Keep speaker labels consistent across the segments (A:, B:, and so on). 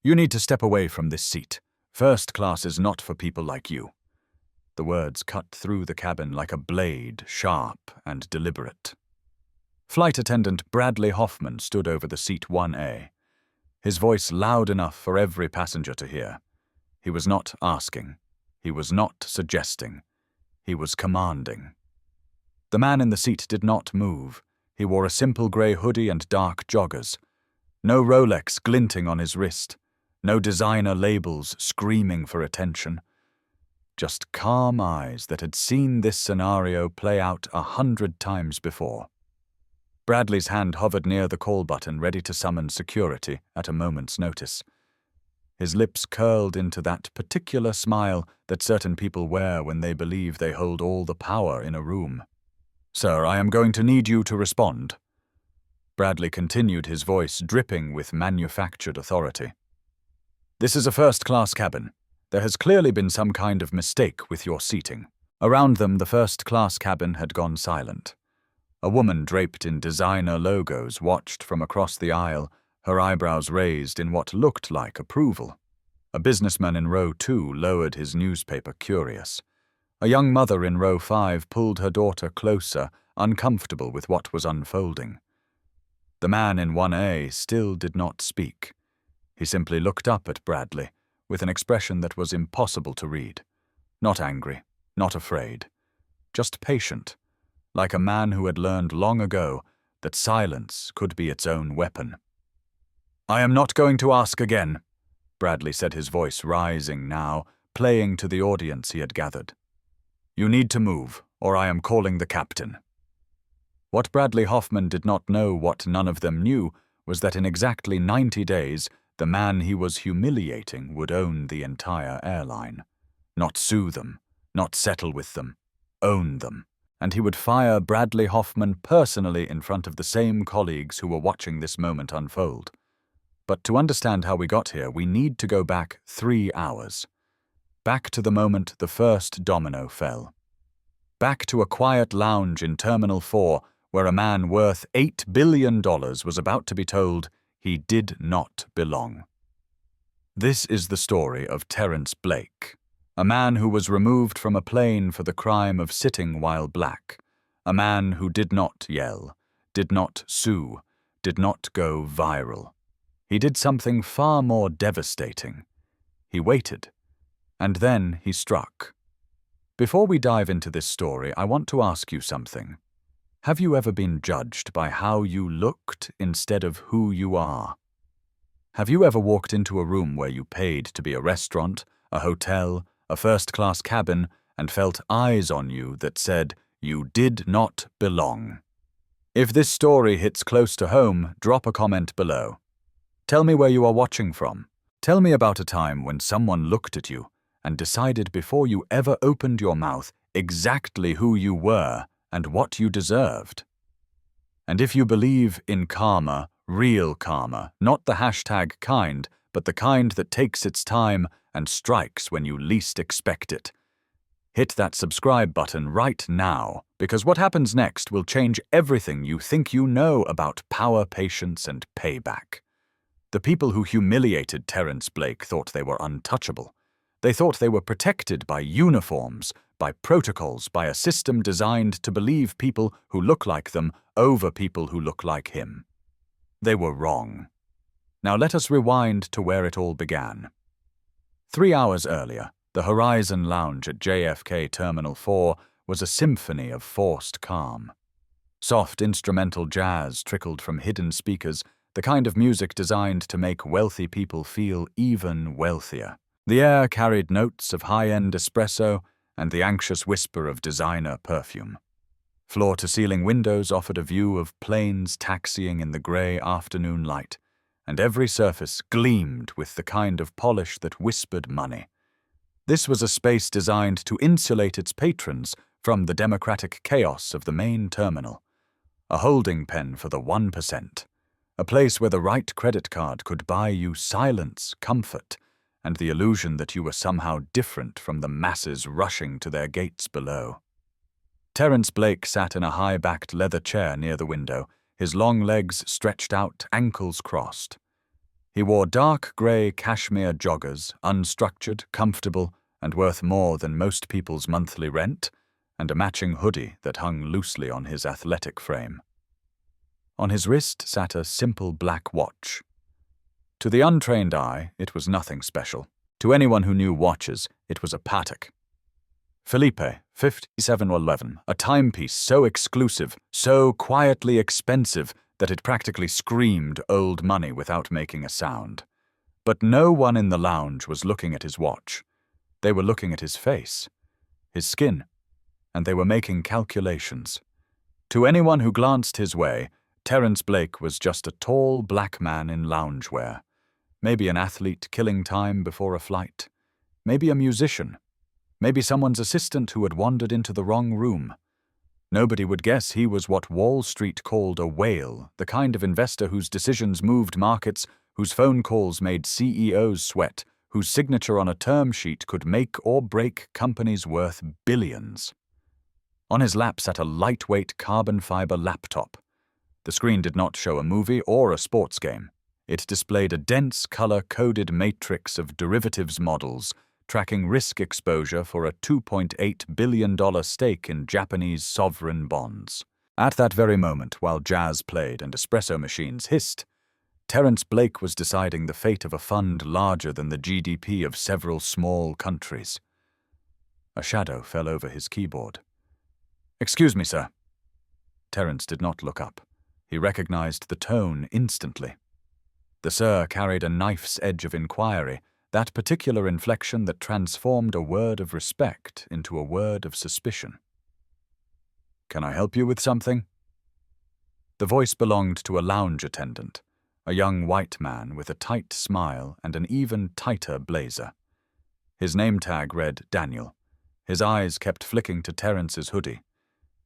A: You need to step away from this seat. First class is not for people like you." The words cut through the cabin like a blade, sharp and deliberate. Flight attendant Bradley Hoffman stood over the seat 1A, his voice loud enough for every passenger to hear. He was not asking. He was not suggesting. He was commanding. The man in the seat did not move. He wore a simple grey hoodie and dark joggers. No Rolex glinting on his wrist. No designer labels screaming for attention. Just calm eyes that had seen this scenario play out 100 times before. Bradley's hand hovered near the call button, ready to summon security at a moment's notice. His lips curled into that particular smile that certain people wear when they believe they hold all the power in a room. "Sir, I am going to need you to respond." Bradley continued, his voice dripping with manufactured authority. "This is a first-class cabin. There has clearly been some kind of mistake with your seating." Around them, the first-class cabin had gone silent. A woman draped in designer logos watched from across the aisle, her eyebrows raised in what looked like approval. A businessman in row 2 lowered his newspaper, curious. A young mother in row 5 pulled her daughter closer, uncomfortable with what was unfolding. The man in 1A still did not speak. He simply looked up at Bradley, with an expression that was impossible to read. Not angry, not afraid, just patient, like a man who had learned long ago that silence could be its own weapon. "I am not going to ask again," Bradley said, his voice rising now, playing to the audience he had gathered. "You need to move, or I am calling the captain." What Bradley Hoffman did not know, what none of them knew, was that in exactly 90 days, the man he was humiliating would own the entire airline. Not sue them, not settle with them, own them. And he would fire Bradley Hoffman personally in front of the same colleagues who were watching this moment unfold. But to understand how we got here, we need to go back 3 hours. Back to the moment the first domino fell. Back to a quiet lounge in Terminal 4 where a man worth $8 billion was about to be told he did not belong. This is the story of Terence Blake, a man who was removed from a plane for the crime of sitting while black, a man who did not yell, did not sue, did not go viral. He did something far more devastating. He waited, and then he struck. Before we dive into this story, I want to ask you something. Have you ever been judged by how you looked instead of who you are? Have you ever walked into a room where you paid to be a restaurant, a hotel, a first-class cabin, and felt eyes on you that said you did not belong? If this story hits close to home, drop a comment below. Tell me where you are watching from. Tell me about a time when someone looked at you and decided before you ever opened your mouth exactly who you were and what you deserved. And if you believe in karma, real karma, not the hashtag kind, but the kind that takes its time and strikes when you least expect it, hit that subscribe button right now, because what happens next will change everything you think you know about power, patience, and payback. The people who humiliated Terence Blake thought they were untouchable. They thought they were protected by uniforms, by protocols, by a system designed to believe people who look like them over people who look like him. They were wrong. Now let us rewind to where it all began. 3 hours earlier, the Horizon Lounge at JFK Terminal 4 was a symphony of forced calm. Soft instrumental jazz trickled from hidden speakers, the kind of music designed to make wealthy people feel even wealthier. The air carried notes of high-end espresso and the anxious whisper of designer perfume. Floor-to-ceiling windows offered a view of planes taxiing in the grey afternoon light, and every surface gleamed with the kind of polish that whispered money. This was a space designed to insulate its patrons from the democratic chaos of the main terminal, a holding pen for the 1%, a place where the right credit card could buy you silence, comfort, and the illusion that you were somehow different from the masses rushing to their gates below. Terence Blake sat in a high-backed leather chair near the window, his long legs stretched out, ankles crossed. He wore dark grey cashmere joggers, unstructured, comfortable, and worth more than most people's monthly rent, and a matching hoodie that hung loosely on his athletic frame. On his wrist sat a simple black watch. To the untrained eye, it was nothing special. To anyone who knew watches, it was a Patek Philippe 5711, a timepiece so exclusive, so quietly expensive that it practically screamed old money without making a sound. But no one in the lounge was looking at his watch. They were looking at his face, his skin, and they were making calculations. To anyone who glanced his way, Terence Blake was just a tall black man in loungewear. Maybe an athlete killing time before a flight. Maybe a musician. Maybe someone's assistant who had wandered into the wrong room. Nobody would guess he was what Wall Street called a whale, the kind of investor whose decisions moved markets, whose phone calls made CEOs sweat, whose signature on a term sheet could make or break companies worth billions. On his lap sat a lightweight carbon fiber laptop. The screen did not show a movie or a sports game. It displayed a dense, color-coded matrix of derivatives models, tracking risk exposure for a $2.8 billion stake in Japanese sovereign bonds. At that very moment, while jazz played and espresso machines hissed, Terence Blake was deciding the fate of a fund larger than the GDP of several small countries. A shadow fell over his keyboard. "Excuse me, sir." Terence did not look up. He recognized the tone instantly. The sir carried a knife's edge of inquiry, that particular inflection that transformed a word of respect into a word of suspicion. "Can I help you with something?" The voice belonged to a lounge attendant, a young white man with a tight smile and an even tighter blazer. His name tag read Daniel. His eyes kept flicking to Terence's hoodie.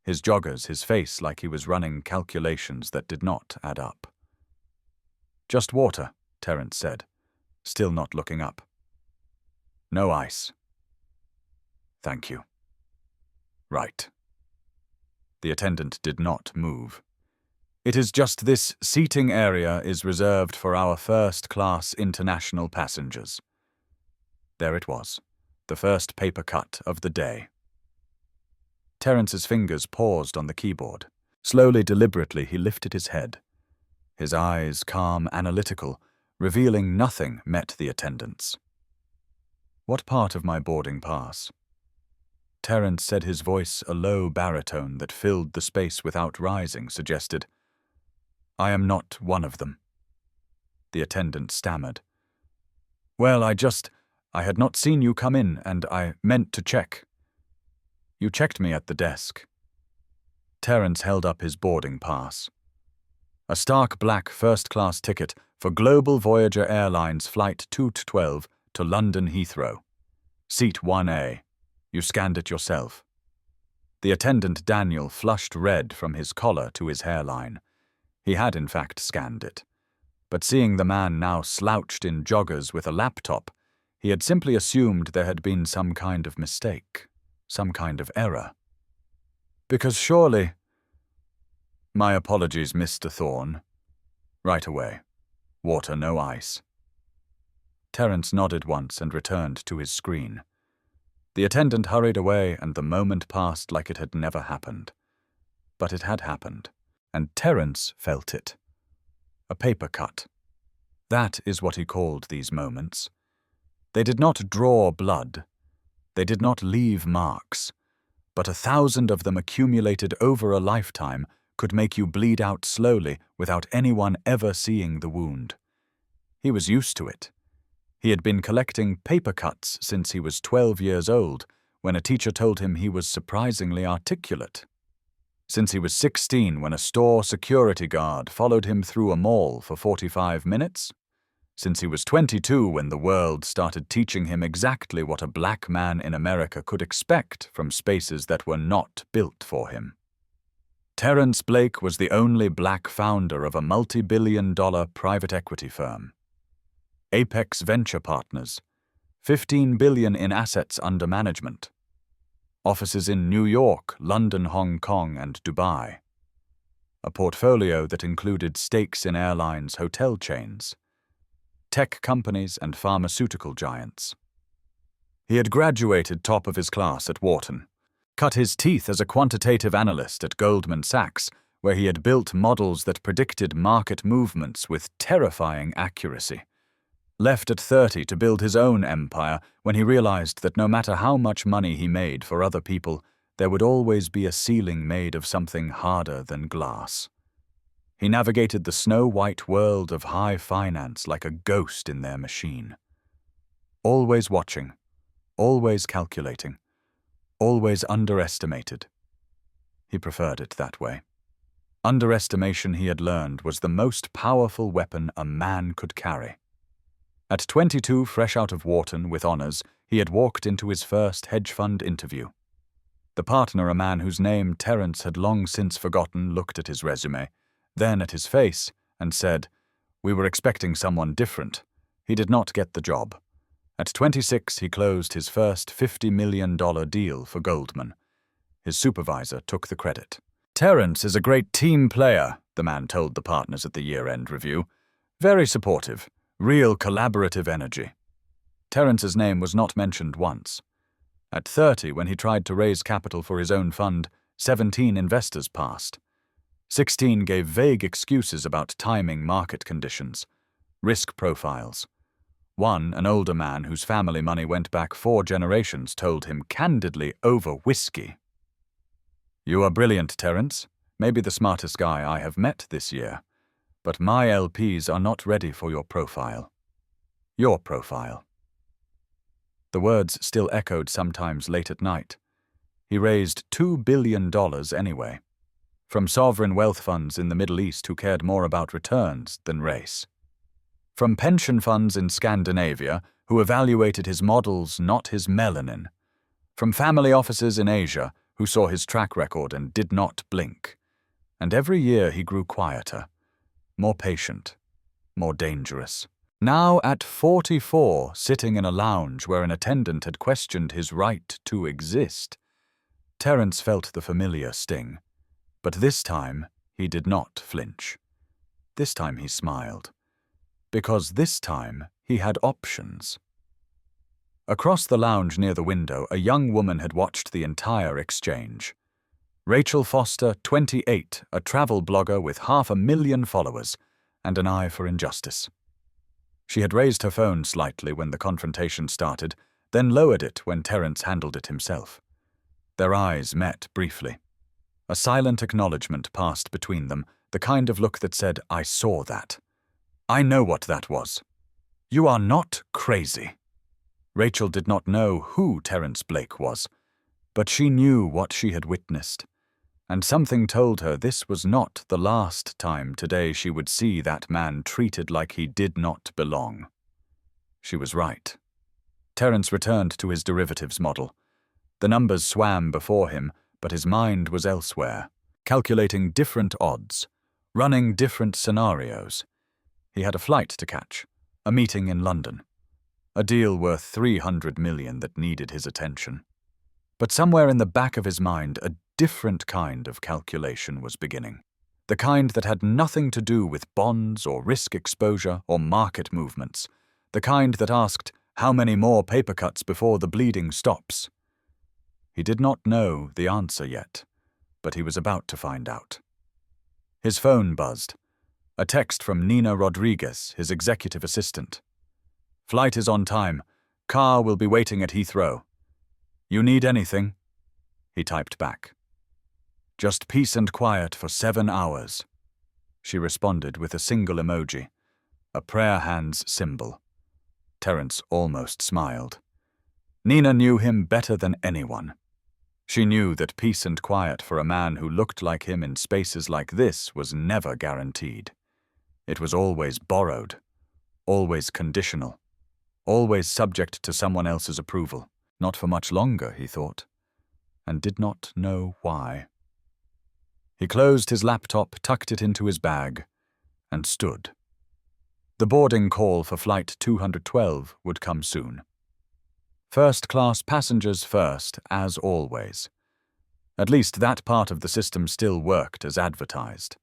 A: His joggers, his face like he was running calculations that did not add up. "Just water," Terence said, still not looking up. "No ice." "Thank you." "Right." The attendant did not move. "It is just this seating area is reserved for our first-class international passengers." There it was, the first paper cut of the day. Terence's fingers paused on the keyboard. Slowly, deliberately, he lifted his head. His eyes, calm, analytical, revealing nothing, met the attendant's. "What part of my boarding pass?" Terence said, his voice, a low baritone that filled the space without rising, suggested, "I am not one of them." The attendant stammered. "Well, I had not seen you come in, and I meant to check." "You checked me at the desk." Terence held up his boarding pass. A stark black first-class ticket for Global Voyager Airlines Flight 212 to London Heathrow. Seat 1A. You scanned it yourself. The attendant Daniel flushed red from his collar to his hairline. He had in fact scanned it. But seeing the man now slouched in joggers with a laptop, he had simply assumed there had been some kind of mistake, some kind of error. "Because surely—" "My apologies, Mr. Thorne." "Right away. Water, no ice." Terence nodded once and returned to his screen. The attendant hurried away, and the moment passed like it had never happened. But it had happened, and Terence felt it. A paper cut. That is what he called these moments. They did not draw blood. They did not leave marks. But 1,000 of them accumulated over a lifetime could make you bleed out slowly without anyone ever seeing the wound. He was used to it. He had been collecting paper cuts since he was 12 years old, when a teacher told him he was surprisingly articulate. Since he was 16, when a store security guard followed him through a mall for 45 minutes. Since he was 22, when the world started teaching him exactly what a black man in America could expect from spaces that were not built for him. Terence Blake was the only black founder of a multi-billion-dollar private equity firm. Apex Venture Partners, $15 billion in assets under management. Offices in New York, London, Hong Kong, and Dubai. A portfolio that included stakes in airlines, hotel chains. tech companies and pharmaceutical giants. He had graduated top of his class at Wharton, cut his teeth as a quantitative analyst at Goldman Sachs, where he had built models that predicted market movements with terrifying accuracy. Left at 30 to build his own empire when he realized that no matter how much money he made for other people, there would always be a ceiling made of something harder than glass. He navigated the snow-white world of high finance like a ghost in their machine. Always watching, always calculating, always underestimated. He preferred it that way. Underestimation, he had learned, was the most powerful weapon a man could carry. At 22, fresh out of Wharton with honors, he had walked into his first hedge fund interview. The partner, a man whose name Terence had long since forgotten, looked at his resume, then at his face, and said, "We were expecting someone different." He did not get the job. At 26, he closed his first $50 million deal for Goldman. His supervisor took the credit. "Terence is a great team player," the man told the partners at the year-end review. "Very supportive, real collaborative energy." Terence's name was not mentioned once. At 30, when he tried to raise capital for his own fund, 17 investors passed. 16 gave vague excuses about timing, market conditions, risk profiles. One, an older man whose family money went back 4 generations, told him candidly over whiskey, "You are brilliant, Terence, maybe the smartest guy I have met this year, but my LPs are not ready for your profile. Your profile." The words still echoed sometimes late at night. He raised $2 billion anyway, from sovereign wealth funds in the Middle East who cared more about returns than race. From pension funds in Scandinavia who evaluated his models, not his melanin. From family offices in Asia who saw his track record and did not blink. And every year he grew quieter, more patient, more dangerous. Now at 44, sitting in a lounge where an attendant had questioned his right to exist, Terence felt the familiar sting. But this time he did not flinch. This time he smiled. Because this time he had options. Across the lounge near the window, a young woman had watched the entire exchange. Rachel Foster, 28, a travel blogger with 500,000 followers, and an eye for injustice. She had raised her phone slightly when the confrontation started, then lowered it when Terence handled it himself. Their eyes met briefly. A silent acknowledgement passed between them, the kind of look that said, "I saw that. I know what that was. You are not crazy." Rachel did not know who Terence Blake was, but she knew what she had witnessed, and something told her this was not the last time today she would see that man treated like he did not belong. She was right. Terence returned to his derivatives model. The numbers swam before him, but his mind was elsewhere, calculating different odds, running different scenarios. He had a flight to catch, a meeting in London, a deal worth $300 million that needed his attention. But somewhere in the back of his mind, a different kind of calculation was beginning. The kind that had nothing to do with bonds or risk exposure or market movements. The kind that asked, how many more paper cuts before the bleeding stops? He did not know the answer yet, but he was about to find out. His phone buzzed. A text from Nina Rodriguez, his executive assistant. "Flight is on time. Car will be waiting at Heathrow. You need anything?" He typed back. "Just peace and quiet for 7 hours." She responded with a single emoji, a prayer hands symbol. Terence almost smiled. Nina knew him better than anyone. She knew that peace and quiet for a man who looked like him in spaces like this was never guaranteed. It was always borrowed, always conditional, always subject to someone else's approval. Not for much longer, he thought, and did not know why. He closed his laptop, tucked it into his bag, and stood. The boarding call for Flight 212 would come soon. First-class passengers first, as always. At least that part of the system still worked as advertised.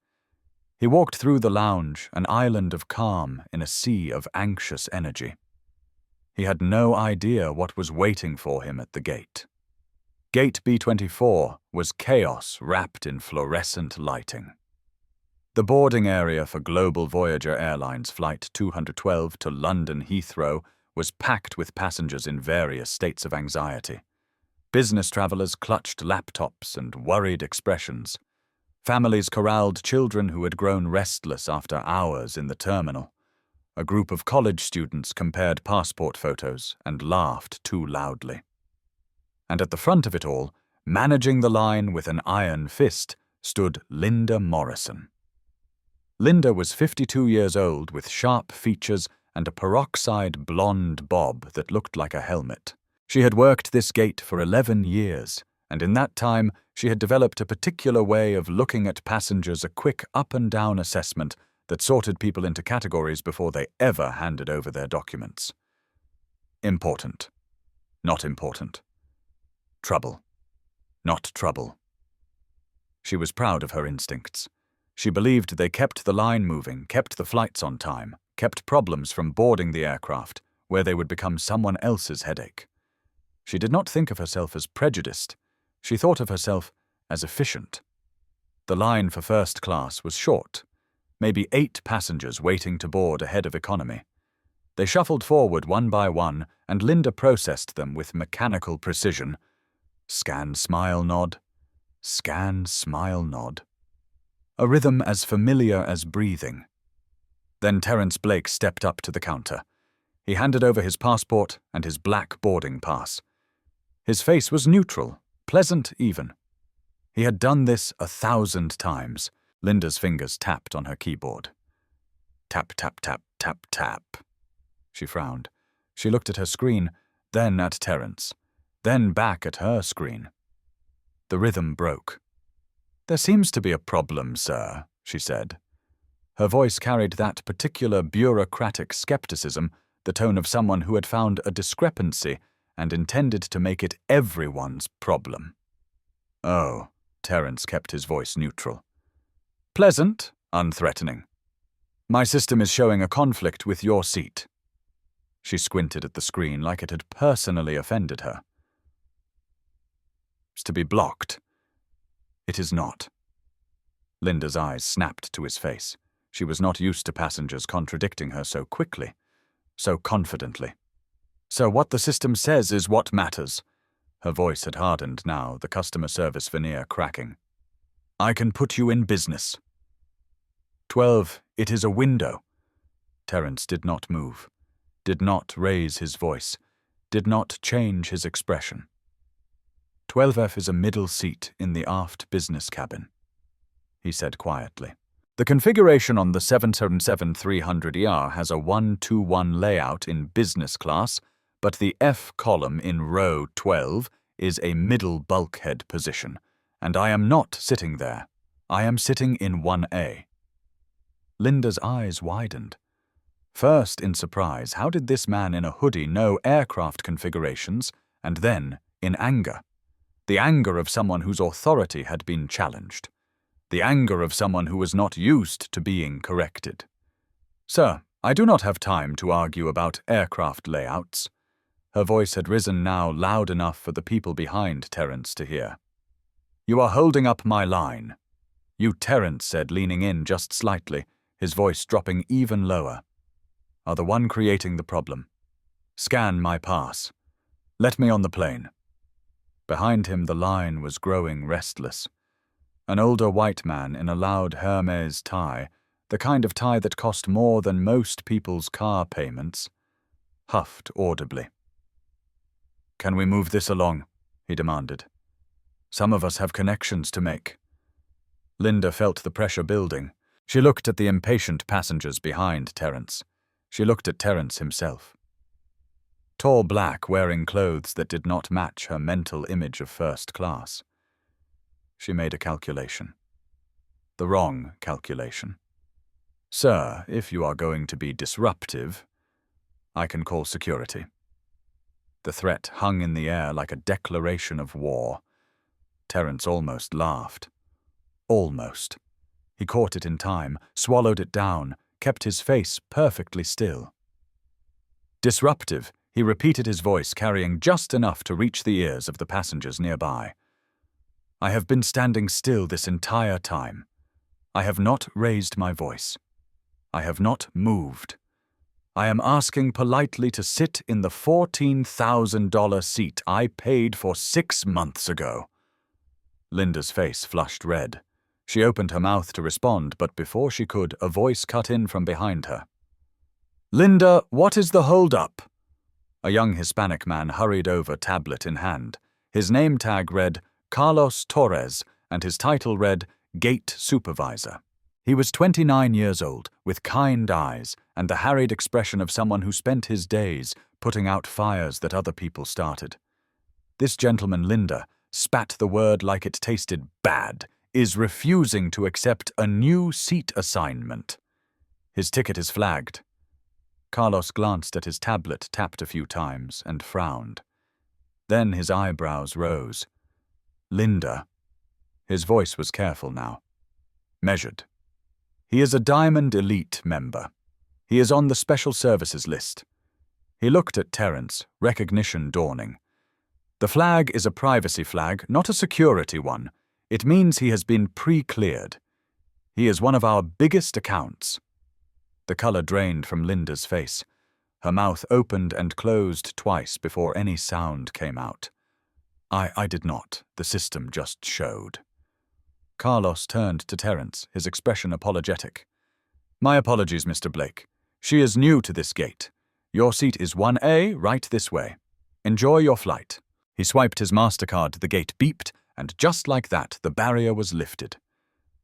A: He walked through the lounge, an island of calm in a sea of anxious energy. He had no idea what was waiting for him at the gate. Gate B24 was chaos wrapped in fluorescent lighting. The boarding area for Global Voyager Airlines Flight 212 to London Heathrow was packed with passengers in various states of anxiety. Business travelers clutched laptops and worried expressions. Families corralled children who had grown restless after hours in the terminal. A group of college students compared passport photos and laughed too loudly. And at the front of it all, managing the line with an iron fist, stood Linda Morrison. Linda was 52 years old with sharp features and a peroxide blonde bob that looked like a helmet. She had worked this gate for 11 years, and in that time she had developed a particular way of looking at passengers, a quick up-and-down assessment that sorted people into categories before they ever handed over their documents. Important. Not important. Trouble. Not trouble. She was proud of her instincts. She believed they kept the line moving, kept the flights on time, kept problems from boarding the aircraft, where they would become someone else's headache. She did not think of herself as prejudiced. She thought of herself as efficient. The line for first class was short, maybe 8 passengers waiting to board ahead of economy. They shuffled forward one by one, and Linda processed them with mechanical precision. Scan, smile, nod. Scan, smile, nod. A rhythm as familiar as breathing. Then Terence Blake stepped up to the counter. He handed over his passport and his black boarding pass. His face was neutral, pleasant even. He had done this 1,000 times. Linda's fingers tapped on her keyboard. Tap, tap, tap, tap, tap. She frowned. She looked at her screen, then at Terence, then back at her screen. The rhythm broke. "There seems to be a problem, sir," she said. Her voice carried that particular bureaucratic skepticism, the tone of someone who had found a discrepancy and intended to make it everyone's problem. "Oh," Terence kept his voice neutral. "Pleasant, unthreatening. My system is showing a conflict with your seat." She squinted at the screen like it had personally offended her. "It's to be blocked." "It is not." Linda's eyes snapped to his face. She was not used to passengers contradicting her so quickly, so confidently. "So what the system says is what matters." Her voice had hardened now, the customer service veneer cracking. "I can put you in business." 12, it is a window. Terence did not move, did not raise his voice, did not change his expression. 12F is a middle seat in the aft business cabin, he said quietly. The configuration on the 777-300ER has a 1-2-1 layout in business class, but the F column in row 12 is a middle bulkhead position, and I am not sitting there. I am sitting in 1A. Linda's eyes widened. First in surprise, how did this man in a hoodie know aircraft configurations, and then in anger? The anger of someone whose authority had been challenged. The anger of someone who was not used to being corrected. "Sir, I do not have time to argue about aircraft layouts." Her voice had risen now loud enough for the people behind Terence to hear. "You are holding up my line." "You," Terence said, leaning in just slightly, his voice dropping even lower, "are the one creating the problem. Scan my pass. Let me on the plane." Behind him the line was growing restless. An older white man in a loud Hermes tie, the kind of tie that cost more than most people's car payments, huffed audibly. "Can we move this along?" he demanded. "Some of us have connections to make." Linda felt the pressure building. She looked at the impatient passengers behind Terence. She looked at Terence himself. Tall black, wearing clothes that did not match her mental image of first class. She made a calculation. The wrong calculation. "Sir, if you are going to be disruptive, I can call security." The threat hung in the air like a declaration of war. Terence almost laughed. Almost. He caught it in time, swallowed it down, kept his face perfectly still. Disruptive, he repeated his voice, carrying just enough to reach the ears of the passengers nearby. I have been standing still this entire time. I have not raised my voice. I have not moved. I am asking politely to sit in the $14,000 seat I paid for 6 months ago. Linda's face flushed red. She opened her mouth to respond, but before she could, a voice cut in from behind her. Linda, what is the hold-up? A young Hispanic man hurried over, tablet in hand. His name tag read Carlos Torres, and his title read Gate Supervisor. He was 29 years old, with kind eyes and the harried expression of someone who spent his days putting out fires that other people started. This gentleman, Linda, spat the word like it tasted bad, is refusing to accept a new seat assignment. His ticket is flagged. Carlos glanced at his tablet, tapped a few times, and frowned. Then his eyebrows rose. Linda. His voice was careful now. Measured. He is a Diamond Elite member. He is on the Special Services list. He looked at Terence, recognition dawning. The flag is a privacy flag, not a security one. It means he has been pre-cleared. He is one of our biggest accounts. The color drained from Linda's face. Her mouth opened and closed twice before any sound came out. I did not. The system just showed. Carlos turned to Terence, his expression apologetic. My apologies, Mr. Blake. She is new to this gate. Your seat is 1A, right this way. Enjoy your flight. He swiped his MasterCard, the gate beeped, and just like that, the barrier was lifted.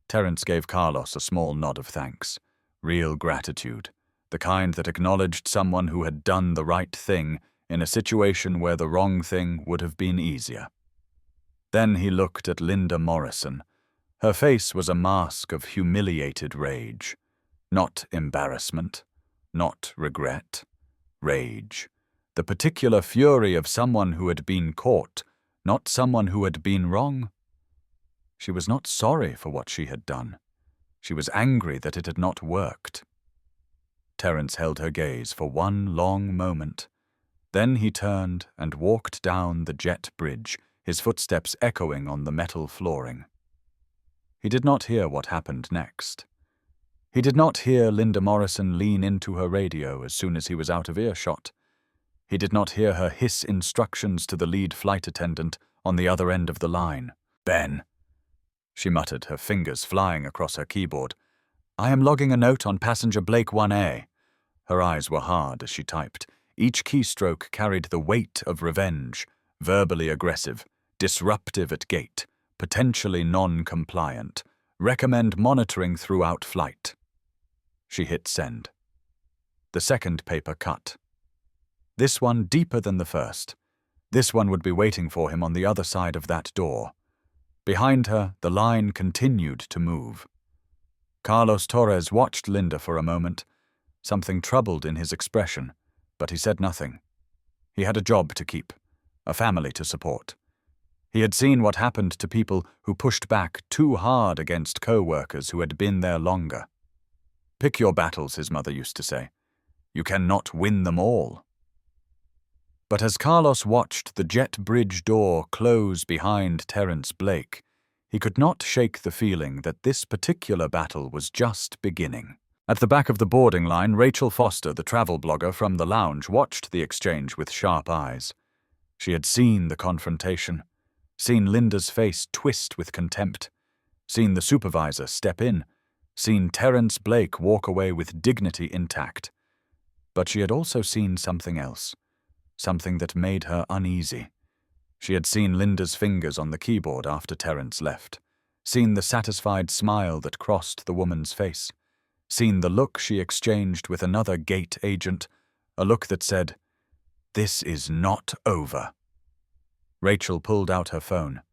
A: Terence gave Carlos a small nod of thanks. Real gratitude, the kind that acknowledged someone who had done the right thing in a situation where the wrong thing would have been easier. Then he looked at Linda Morrison. Her face was a mask of humiliated rage. Not embarrassment, not regret. Rage. The particular fury of someone who had been caught, not someone who had been wrong. She was not sorry for what she had done. She was angry that it had not worked. Terence held her gaze for one long moment. Then he turned and walked down the jet bridge, his footsteps echoing on the metal flooring. He did not hear what happened next. He did not hear Linda Morrison lean into her radio as soon as he was out of earshot. He did not hear her hiss instructions to the lead flight attendant on the other end of the line. Ben, she muttered, her fingers flying across her keyboard. I am logging a note on passenger Blake 1A. Her eyes were hard as she typed. Each keystroke carried the weight of revenge, verbally aggressive, disruptive at gate, potentially non-compliant. Recommend monitoring throughout flight. She hit send. The second paper cut. This one deeper than the first. This one would be waiting for him on the other side of that door. Behind her, the line continued to move. Carlos Torres watched Linda for a moment, something troubled in his expression, but he said nothing. He had a job to keep, a family to support. He had seen what happened to people who pushed back too hard against co-workers who had been there longer. Pick your battles, his mother used to say. You cannot win them all. But as Carlos watched the jet bridge door close behind Terence Blake, he could not shake the feeling that this particular battle was just beginning. At the back of the boarding line, Rachel Foster, the travel blogger from the lounge, watched the exchange with sharp eyes. She had seen the confrontation, seen Linda's face twist with contempt, seen the supervisor step in, seen Terence Blake walk away with dignity intact. But she had also seen something else. Something that made her uneasy. She had seen Linda's fingers on the keyboard after Terence left, seen the satisfied smile that crossed the woman's face, seen the look she exchanged with another gate agent, a look that said, "This is not over." Rachel pulled out her phone.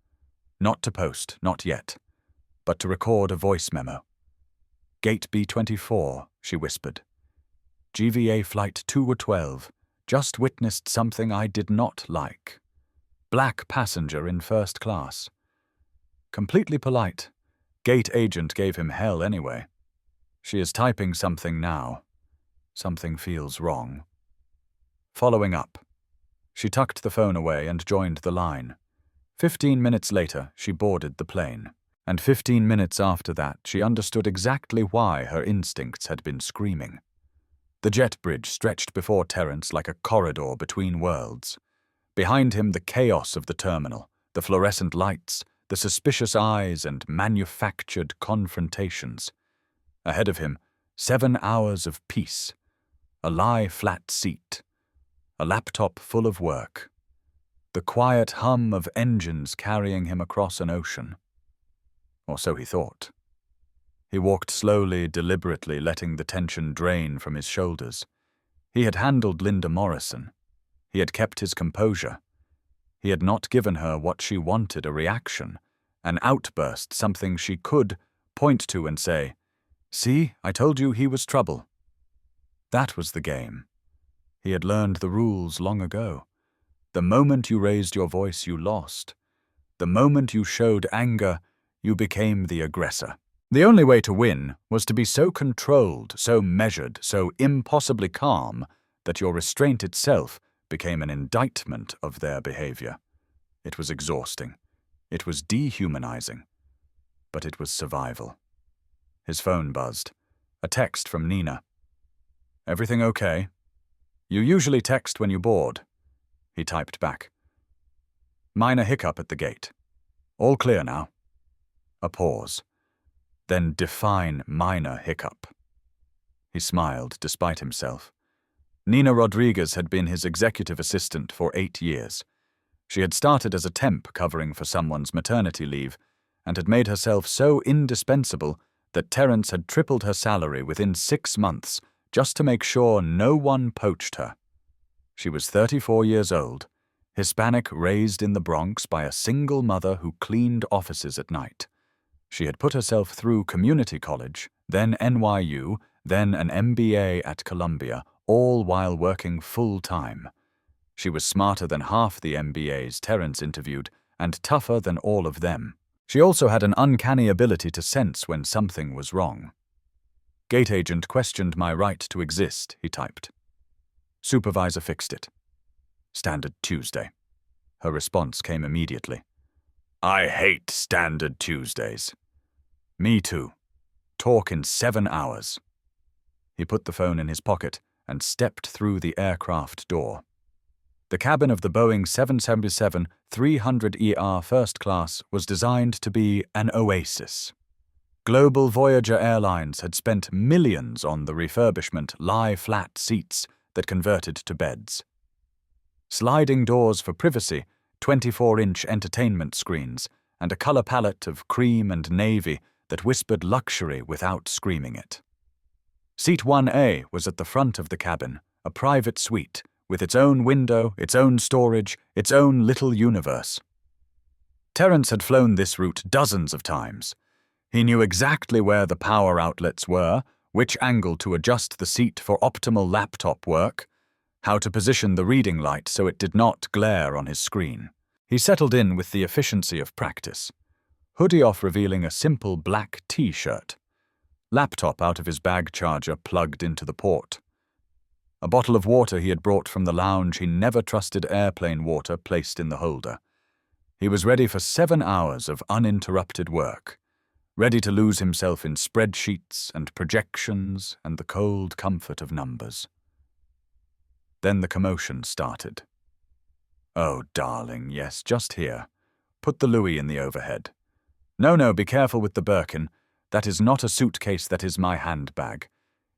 A: Not to post, not yet, but to record a voice memo. Gate B24, she whispered. GVA Flight 212. Just witnessed something I did not like. Black passenger in first class. Completely polite. Gate agent gave him hell anyway. She is typing something now. Something feels wrong. Following up. She tucked the phone away and joined the line. 15 minutes later, she boarded the plane. And 15 minutes after that, she understood exactly why her instincts had been screaming. The jet bridge stretched before Terence like a corridor between worlds. Behind him, the chaos of the terminal, the fluorescent lights, the suspicious eyes and manufactured confrontations. Ahead of him, 7 hours of peace, a lie-flat seat, a laptop full of work, the quiet hum of engines carrying him across an ocean. Or so he thought. He walked slowly, deliberately, letting the tension drain from his shoulders. He had handled Linda Morrison. He had kept his composure. He had not given her what she wanted, a reaction, an outburst, something she could point to and say, "See, I told you he was trouble." That was the game. He had learned the rules long ago. The moment you raised your voice, you lost. The moment you showed anger, you became the aggressor. The only way to win was to be so controlled, so measured, so impossibly calm that your restraint itself became an indictment of their behavior. It was exhausting. It was dehumanizing. But it was survival. His phone buzzed. A text from Nina. "Everything okay? You usually text when you board." He typed back. "Minor hiccup at the gate. All clear now." A pause. Then define minor hiccup. He smiled despite himself. Nina Rodriguez had been his executive assistant for 8 years. She had started as a temp covering for someone's maternity leave and had made herself so indispensable that Terence had tripled her salary within 6 months just to make sure no one poached her. She was 34 years old, Hispanic, raised in the Bronx by a single mother who cleaned offices at night. She had put herself through community college, then NYU, then an MBA at Columbia, all while working full-time. She was smarter than half the MBAs Terence interviewed, and tougher than all of them. She also had an uncanny ability to sense when something was wrong. "Gate agent questioned my right to exist," he typed. "Supervisor fixed it. Standard Tuesday." Her response came immediately. "I hate Standard Tuesdays." "Me too. Talk in 7 hours." He put the phone in his pocket and stepped through the aircraft door. The cabin of the Boeing 777-300ER first class was designed to be an oasis. Global Voyager Airlines had spent millions on the refurbishment lie-flat seats that converted to beds. Sliding doors for privacy, 24-inch entertainment screens, and a color palette of cream and navy that whispered luxury without screaming it. Seat 1A was at the front of the cabin, a private suite, with its own window, its own storage, its own little universe. Terence had flown this route dozens of times. He knew exactly where the power outlets were, which angle to adjust the seat for optimal laptop work, how to position the reading light so it did not glare on his screen. He settled in with the efficiency of practice. Hoodie off, revealing a simple black t-shirt. Laptop out of his bag charger plugged into the port. A bottle of water he had brought from the lounge, he never trusted airplane water, placed in the holder. He was ready for 7 hours of uninterrupted work, ready to lose himself in spreadsheets and projections and the cold comfort of numbers. Then the commotion started. "Oh, darling, yes, just here. Put the Louis in the overhead. No, be careful with the Birkin. That is not a suitcase, that is my handbag.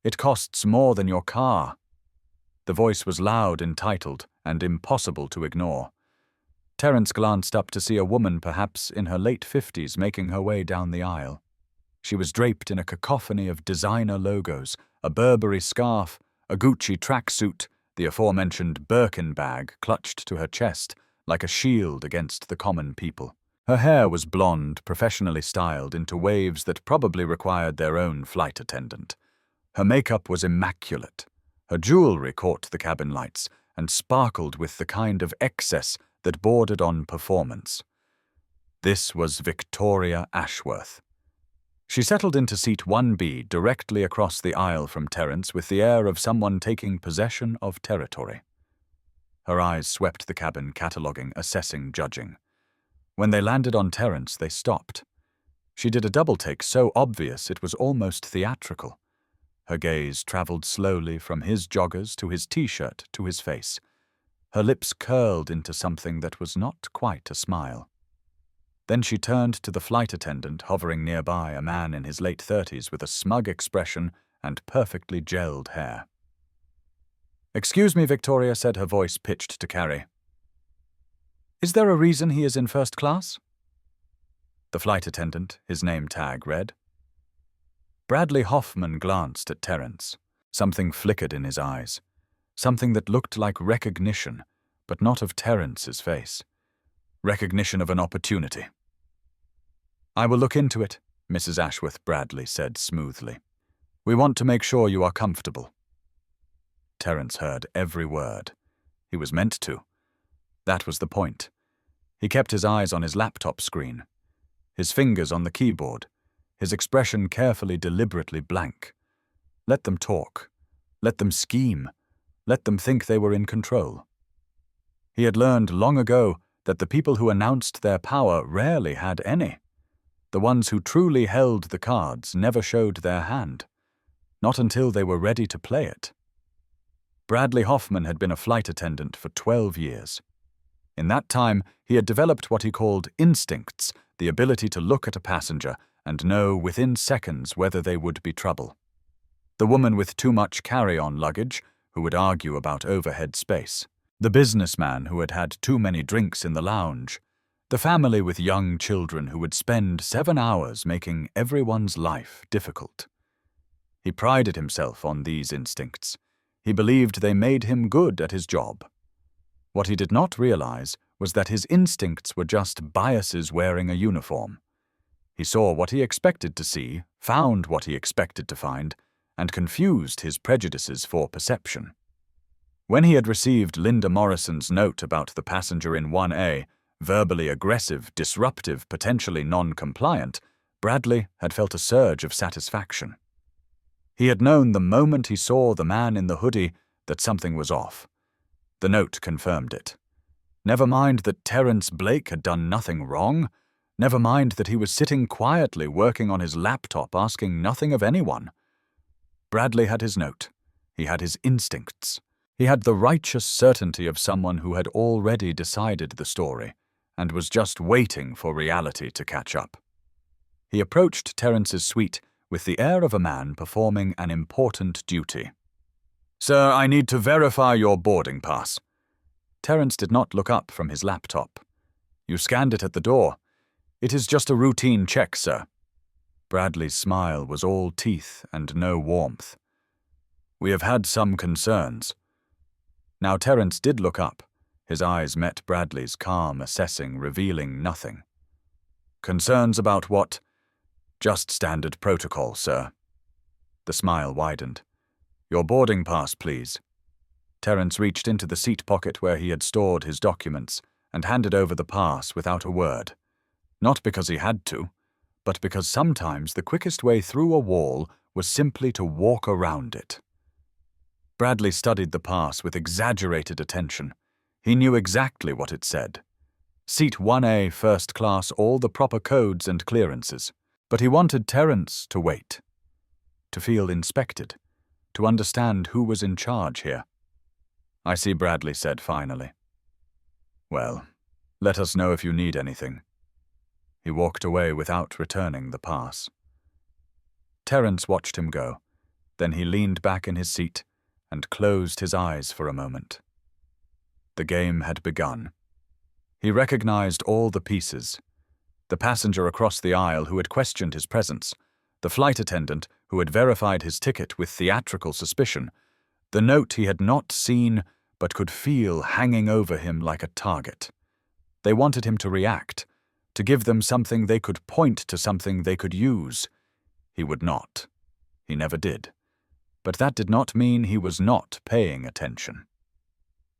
A: It costs more than your car." The voice was loud, entitled, and impossible to ignore. Terence glanced up to see a woman, perhaps in her late 50s, making her way down the aisle. She was draped in a cacophony of designer logos, a Burberry scarf, a Gucci tracksuit, the aforementioned Birkin bag clutched to her chest like a shield against the common people. Her hair was blonde, professionally styled into waves that probably required their own flight attendant. Her makeup was immaculate. Her jewelry caught the cabin lights and sparkled with the kind of excess that bordered on performance. This was Victoria Ashworth. She settled into seat 1B directly across the aisle from Terence with the air of someone taking possession of territory. Her eyes swept the cabin, cataloguing, assessing, judging. When they landed on Terence, they stopped. She did a double-take so obvious it was almost theatrical. Her gaze traveled slowly from his joggers to his t-shirt to his face. Her lips curled into something that was not quite a smile. Then she turned to the flight attendant hovering nearby, a man in his late 30s with a smug expression and perfectly gelled hair. "Excuse me," Victoria said, her voice pitched to Carrie. "Is there a reason he is in first class?" The flight attendant, his name tag, read. Bradley Hoffman glanced at Terence. Something flickered in his eyes. Something that looked like recognition, but not of Terence's face. Recognition of an opportunity. "I will look into it," Mrs. Ashworth Bradley said smoothly. "We want to make sure you are comfortable." Terence heard every word. He was meant to. That was the point. He kept his eyes on his laptop screen, his fingers on the keyboard, his expression carefully, deliberately blank. Let them talk. Let them scheme. Let them think they were in control. He had learned long ago that the people who announced their power rarely had any. The ones who truly held the cards never showed their hand. Not until they were ready to play it. Bradley Hoffman had been a flight attendant for 12 years. In that time, he had developed what he called instincts, the ability to look at a passenger and know within seconds whether they would be trouble. The woman with too much carry-on luggage, who would argue about overhead space. The businessman who had had too many drinks in the lounge. The family with young children who would spend 7 hours making everyone's life difficult. He prided himself on these instincts. He believed they made him good at his job. What he did not realize was that his instincts were just biases wearing a uniform. He saw what he expected to see, found what he expected to find, and confused his prejudices for perception. When he had received Linda Morrison's note about the passenger in 1A, verbally aggressive, disruptive, potentially non-compliant, Bradley had felt a surge of satisfaction. He had known the moment he saw the man in the hoodie that something was off. The note confirmed it. Never mind that Terence Blake had done nothing wrong. Never mind that he was sitting quietly working on his laptop asking nothing of anyone. Bradley had his note. He had his instincts. He had the righteous certainty of someone who had already decided the story and was just waiting for reality to catch up. He approached Terence's suite with the air of a man performing an important duty. "Sir, I need to verify your boarding pass." Terence did not look up from his laptop. "You scanned it at the door. It is just a routine check, sir." Bradley's smile was all teeth and no warmth. "We have had some concerns." Now Terence did look up. His eyes met Bradley's calm, assessing, revealing nothing. "Concerns about what?" "Just standard protocol, sir." The smile widened. "Your boarding pass, please." Terence reached into the seat pocket where he had stored his documents and handed over the pass without a word. Not because he had to, but because sometimes the quickest way through a wall was simply to walk around it. Bradley studied the pass with exaggerated attention. He knew exactly what it said. Seat 1A, first class, all the proper codes and clearances. But he wanted Terence to wait. To feel inspected. To understand who was in charge here. "I see," Bradley said finally. "Well, let us know if you need anything." He walked away without returning the pass. Terence watched him go. Then he leaned back in his seat and closed his eyes for a moment. The game had begun. He recognized all the pieces. The passenger across the aisle who had questioned his presence, the flight attendant who had verified his ticket with theatrical suspicion, the note he had not seen but could feel hanging over him like a target. They wanted him to react, to give them something they could point to, something they could use. He would not. He never did. But that did not mean he was not paying attention.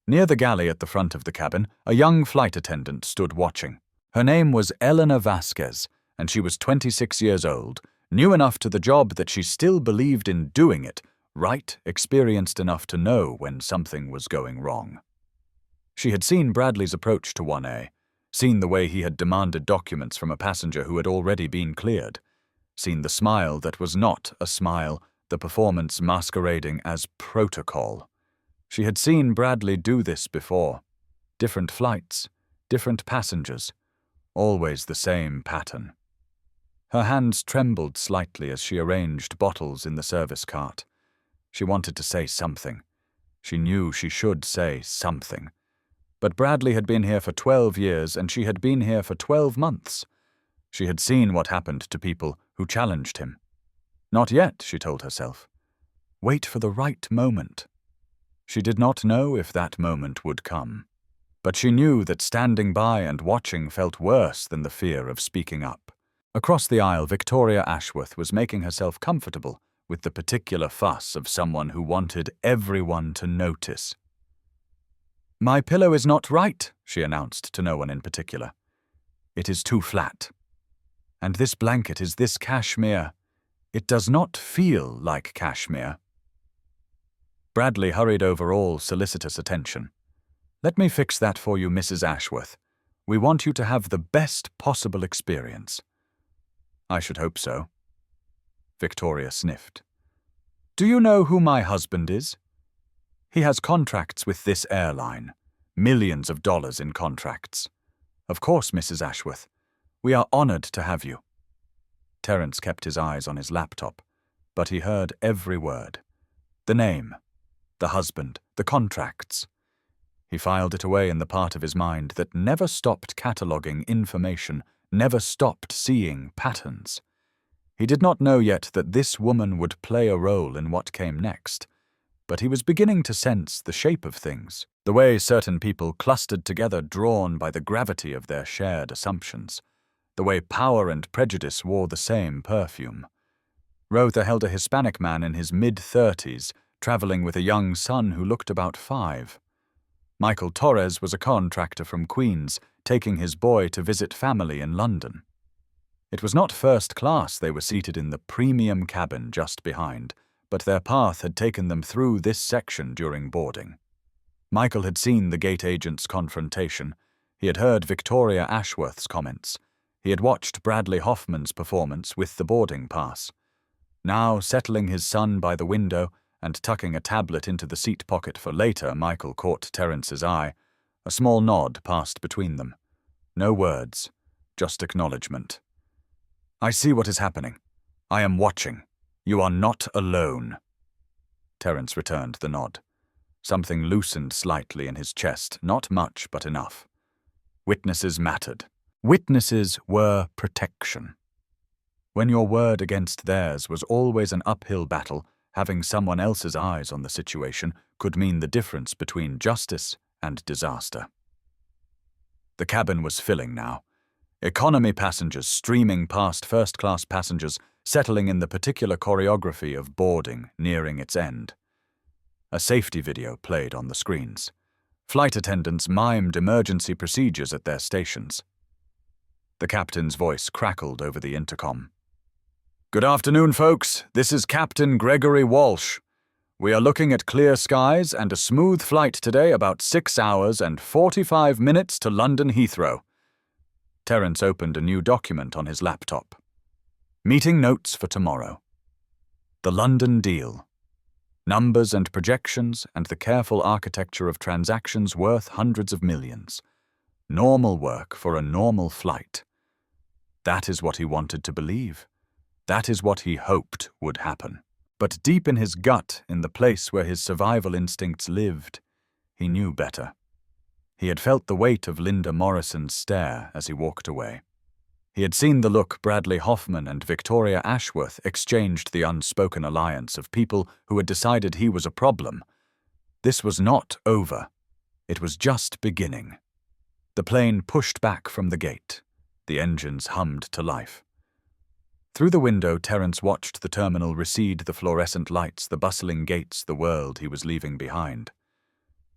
A: Near the galley at the front of the cabin, a young flight attendant stood watching. Her name was Eleanor Vasquez, and she was 26 years old, new enough to the job that she still believed in doing it, right, experienced enough to know when something was going wrong. She had seen Bradley's approach to 1A, seen the way he had demanded documents from a passenger who had already been cleared, seen the smile that was not a smile, the performance masquerading as protocol. She had seen Bradley do this before. Different flights, different passengers, always the same pattern. Her hands trembled slightly as she arranged bottles in the service cart. She wanted to say something. She knew she should say something. But Bradley had been here for 12 years, and she had been here for 12 months. She had seen what happened to people who challenged him. Not yet, she told herself. Wait for the right moment. She did not know if that moment would come. But she knew that standing by and watching felt worse than the fear of speaking up. Across the aisle, Victoria Ashworth was making herself comfortable with the particular fuss of someone who wanted everyone to notice. "My pillow is not right," she announced to no one in particular. "It is too flat. And this blanket is this cashmere. It does not feel like cashmere." Bradley hurried over all solicitous attention. "Let me fix that for you, Mrs. Ashworth. We want you to have the best possible experience." "I should hope so." Victoria sniffed. "Do you know who my husband is?" "He has contracts with this airline. Millions of dollars in contracts." "Of course, Mrs. Ashworth. We are honored to have you." Terence kept his eyes on his laptop, but he heard every word. The name, the husband, the contracts. He filed it away in the part of his mind that never stopped cataloguing information, never stopped seeing patterns. He did not know yet that this woman would play a role in what came next, but he was beginning to sense the shape of things, the way certain people clustered together drawn by the gravity of their shared assumptions, the way power and prejudice wore the same perfume. Rotha held a Hispanic man in his mid-30s, traveling with a young son who looked about 5. Michael Torres was a contractor from Queens, taking his boy to visit family in London. It was not first class they were seated in the premium cabin just behind, but their path had taken them through this section during boarding. Michael had seen the gate agent's confrontation. He had heard Victoria Ashworth's comments. He had watched Bradley Hoffman's performance with the boarding pass. Now, settling his son by the window and tucking a tablet into the seat pocket for later, Michael caught Terence's eye. A small nod passed between them. No words, just acknowledgement. "I see what is happening. I am watching. You are not alone." Terence returned the nod. Something loosened slightly in his chest, not much, but enough. Witnesses mattered. Witnesses were protection. When your word against theirs was always an uphill battle, having someone else's eyes on the situation could mean the difference between justice and disaster. The cabin was filling now. Economy passengers streaming past first-class passengers, settling in the particular choreography of boarding nearing its end. A safety video played on the screens. Flight attendants mimed emergency procedures at their stations. The captain's voice crackled over the intercom. "Good afternoon, folks. This is Captain Gregory Walsh. We are looking at clear skies and a smooth flight today, about 6 hours and 45 minutes to London Heathrow." Terence opened a new document on his laptop. Meeting notes for tomorrow. The London deal. Numbers and projections and the careful architecture of transactions worth hundreds of millions. Normal work for a normal flight. That is what he wanted to believe. That is what he hoped would happen. But deep in his gut, in the place where his survival instincts lived, he knew better. He had felt the weight of Linda Morrison's stare as he walked away. He had seen the look Bradley Hoffman and Victoria Ashworth exchanged, the unspoken alliance of people who had decided he was a problem. This was not over. It was just beginning. The plane pushed back from the gate. The engines hummed to life. Through the window, Terence watched the terminal recede, the fluorescent lights, the bustling gates, the world he was leaving behind.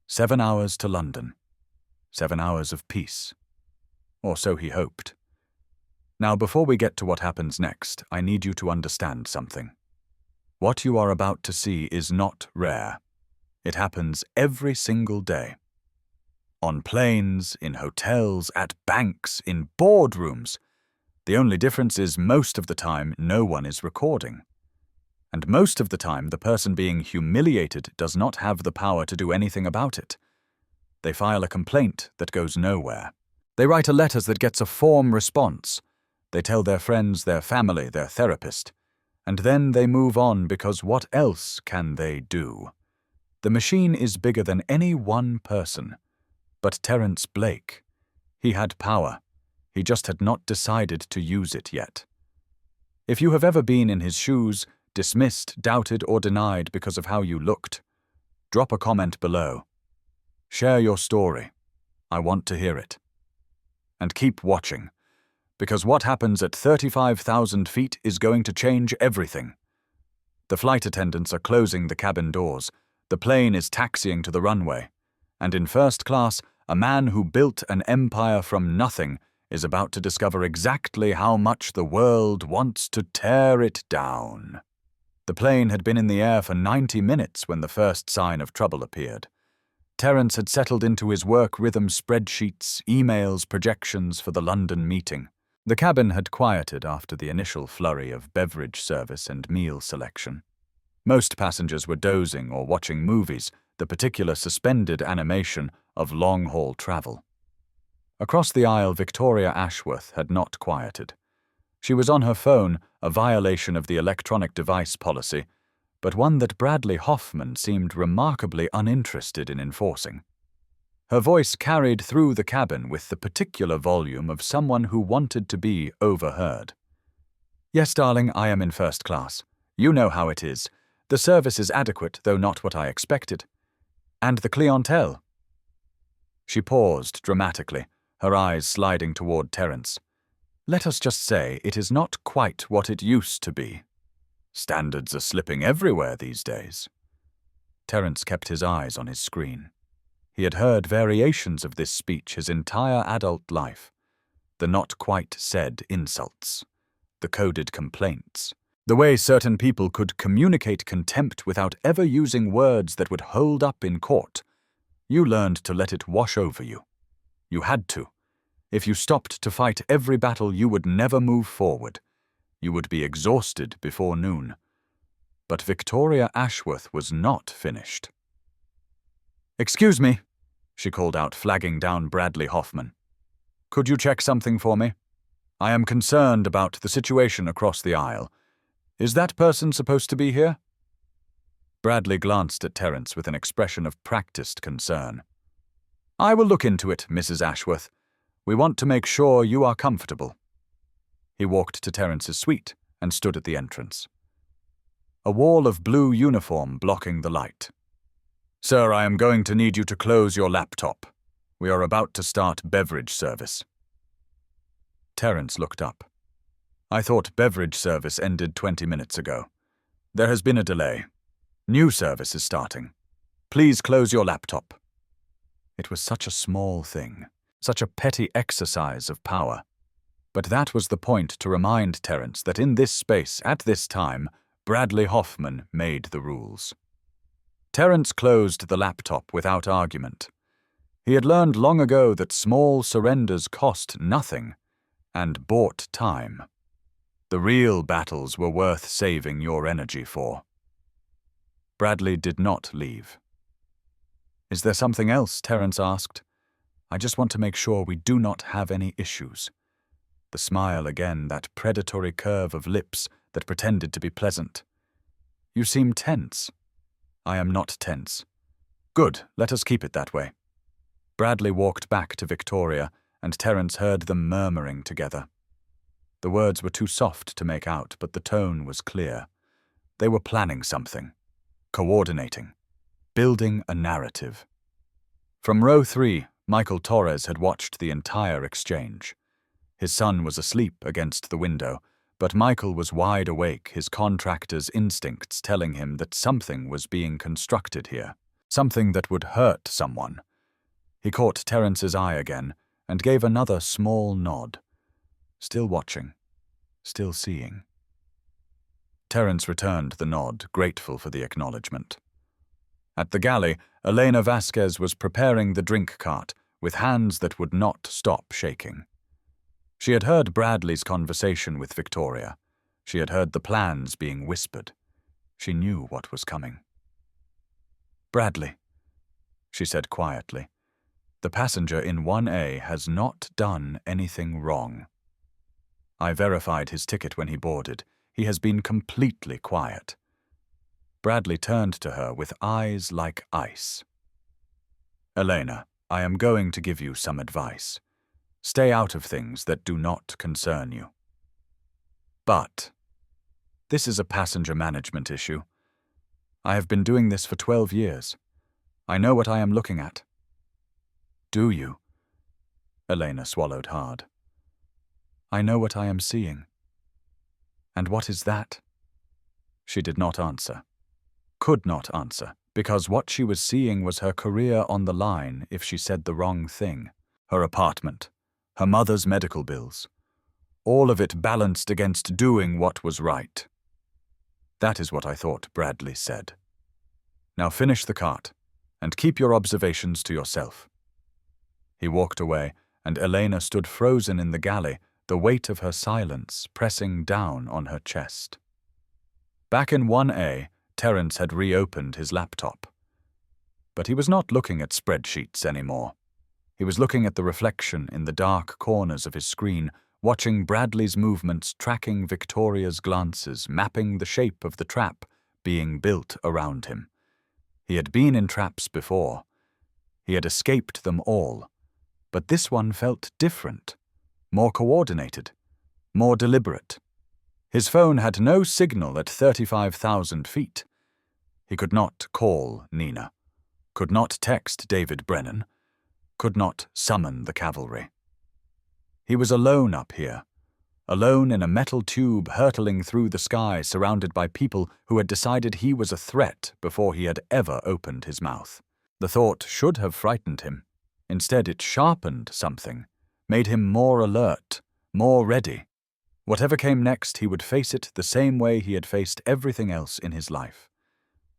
A: 7 hours to London. 7 hours of peace. Or so he hoped. Now, before we get to what happens next, I need you to understand something. What you are about to see is not rare. It happens every single day. On planes, in hotels, at banks, in boardrooms. The only difference is most of the time no one is recording. And most of the time the person being humiliated does not have the power to do anything about it. They file a complaint that goes nowhere. They write a letter that gets a form response. They tell their friends, their family, their therapist. And then they move on because what else can they do? The machine is bigger than any one person. But Terence Blake, he had power. He just had not decided to use it yet. If you have ever been in his shoes, dismissed, doubted, or denied because of how you looked, drop a comment below. Share your story. I want to hear it. And keep watching, because what happens at 35,000 feet is going to change everything. The flight attendants are closing the cabin doors. The plane is taxiing to the runway. And in first class, a man who built an empire from nothing is about to discover exactly how much the world wants to tear it down. The plane had been in the air for 90 minutes when the first sign of trouble appeared. Terence had settled into his work rhythm spreadsheets, emails, projections for the London meeting. The cabin had quieted after the initial flurry of beverage service and meal selection. Most passengers were dozing or watching movies, the particular suspended animation of long-haul travel. Across the aisle, Victoria Ashworth had not quieted. She was on her phone, a violation of the electronic device policy, but one that Bradley Hoffman seemed remarkably uninterested in enforcing. Her voice carried through the cabin with the particular volume of someone who wanted to be overheard. "Yes, darling, I am in first class. You know how it is. The service is adequate, though not what I expected. And the clientele." She paused dramatically, her eyes sliding toward Terence. "Let us just say it is not quite what it used to be. Standards are slipping everywhere these days." Terence kept his eyes on his screen. He had heard variations of this speech his entire adult life. The not quite said insults. The coded complaints. The way certain people could communicate contempt without ever using words that would hold up in court. You learned to let it wash over you. You had to. If you stopped to fight every battle, you would never move forward. You would be exhausted before noon. But Victoria Ashworth was not finished. "Excuse me," she called out, flagging down Bradley Hoffman. "Could you check something for me? I am concerned about the situation across the aisle. Is that person supposed to be here?" Bradley glanced at Terence with an expression of practiced concern. "I will look into it, Mrs. Ashworth. We want to make sure you are comfortable." He walked to Terence's suite and stood at the entrance. A wall of blue uniform blocking the light. "Sir, I am going to need you to close your laptop. We are about to start beverage service." Terence looked up. "I thought beverage service ended 20 minutes ago. There has been a delay. New service is starting. Please close your laptop." It was such a small thing, such a petty exercise of power. But that was the point to remind Terence that in this space, at this time, Bradley Hoffman made the rules. Terence closed the laptop without argument. He had learned long ago that small surrenders cost nothing and bought time. The real battles were worth saving your energy for. Bradley did not leave. "Is there something else?" Terence asked. "I just want to make sure we do not have any issues." The smile again, that predatory curve of lips that pretended to be pleasant. "You seem tense." "I am not tense." "Good, let us keep it that way." Bradley walked back to Victoria, and Terence heard them murmuring together. The words were too soft to make out, but the tone was clear. They were planning something. Coordinating. Building a narrative. From row 3, Michael Torres had watched the entire exchange. His son was asleep against the window, but Michael was wide awake, his contractor's instincts telling him that something was being constructed here, something that would hurt someone. He caught Terence's eye again and gave another small nod. Still watching, still seeing. Terence returned the nod, grateful for the acknowledgement. At the galley, Elena Vasquez was preparing the drink cart with hands that would not stop shaking. She had heard Bradley's conversation with Victoria. She had heard the plans being whispered. She knew what was coming. "Bradley," she said quietly, "the passenger in 1A has not done anything wrong. I verified his ticket when he boarded. He has been completely quiet." Bradley turned to her with eyes like ice. "Elena, I am going to give you some advice. Stay out of things that do not concern you." "But this is a passenger management issue. I have been doing this for 12 years. I know what I am looking at." "Do you?" Elena swallowed hard. "I know what I am seeing." "And what is that?" She did not answer. Could not answer, because what she was seeing was her career on the line if she said the wrong thing. Her apartment, her mother's medical bills, all of it balanced against doing what was right. "That is what I thought," Bradley said. "Now finish the cart, and keep your observations to yourself." He walked away, and Elena stood frozen in the galley, the weight of her silence pressing down on her chest. Back in 1A, Terence had reopened his laptop. But he was not looking at spreadsheets anymore. He was looking at the reflection in the dark corners of his screen, watching Bradley's movements, tracking Victoria's glances, mapping the shape of the trap being built around him. He had been in traps before. He had escaped them all. But this one felt different, more coordinated, more deliberate. His phone had no signal at 35,000 feet. He could not call Nina, could not text David Brennan, could not summon the cavalry. He was alone up here, alone in a metal tube hurtling through the sky, surrounded by people who had decided he was a threat before he had ever opened his mouth. The thought should have frightened him. Instead, it sharpened something, made him more alert, more ready. Whatever came next, he would face it the same way he had faced everything else in his life.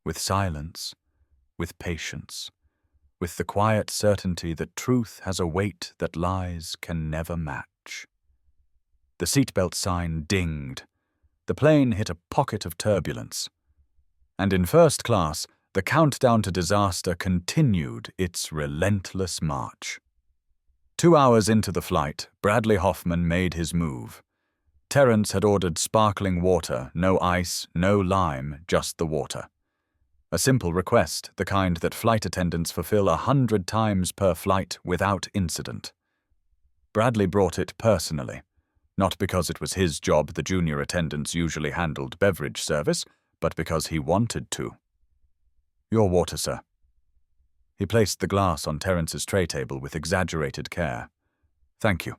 A: With silence, with patience, with the quiet certainty that truth has a weight that lies can never match. The seatbelt sign dinged. The plane hit a pocket of turbulence. And in first class, the countdown to disaster continued its relentless march. 2 hours into the flight, Bradley Hoffman made his move. Terence had ordered sparkling water, no ice, no lime, just the water. A simple request, the kind that flight attendants fulfill 100 times per flight without incident. Bradley brought it personally, not because it was his job. The junior attendants usually handled beverage service, but because he wanted to. "Your water, sir." He placed the glass on Terence's tray table with exaggerated care. "Thank you."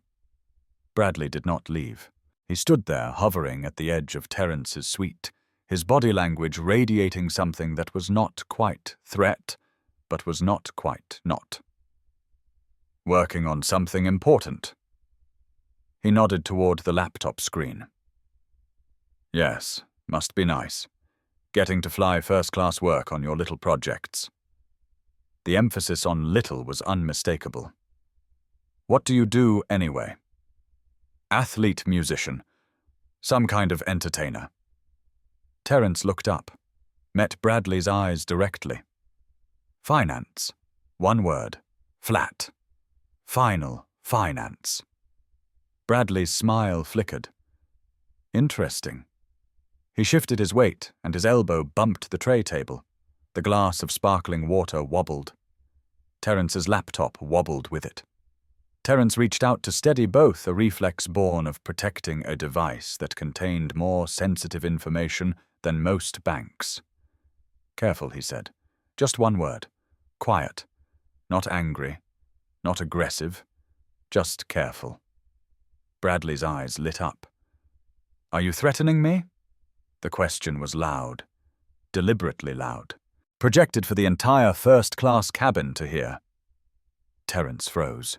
A: Bradley did not leave. He stood there, hovering at the edge of Terence's suite, his body language radiating something that was not quite threat, but was not quite not. "Working on something important." He nodded toward the laptop screen. "Yes, must be nice. Getting to fly first-class work on your little projects." The emphasis on little was unmistakable. "What do you do anyway?" "Athlete, musician. Some kind of entertainer." Terence looked up, met Bradley's eyes directly. "Finance. One word. Flat. Final finance." Bradley's smile flickered. "Interesting." He shifted his weight, and his elbow bumped the tray table. The glass of sparkling water wobbled. Terence's laptop wobbled with it. Terence reached out to steady both, a reflex born of protecting a device that contained more sensitive information than most banks. "Careful," he said. "Just one word. Quiet. Not angry. Not aggressive. Just careful." Bradley's eyes lit up. "Are you threatening me?" The question was loud. Deliberately loud. Projected for the entire first-class cabin to hear. Terence froze.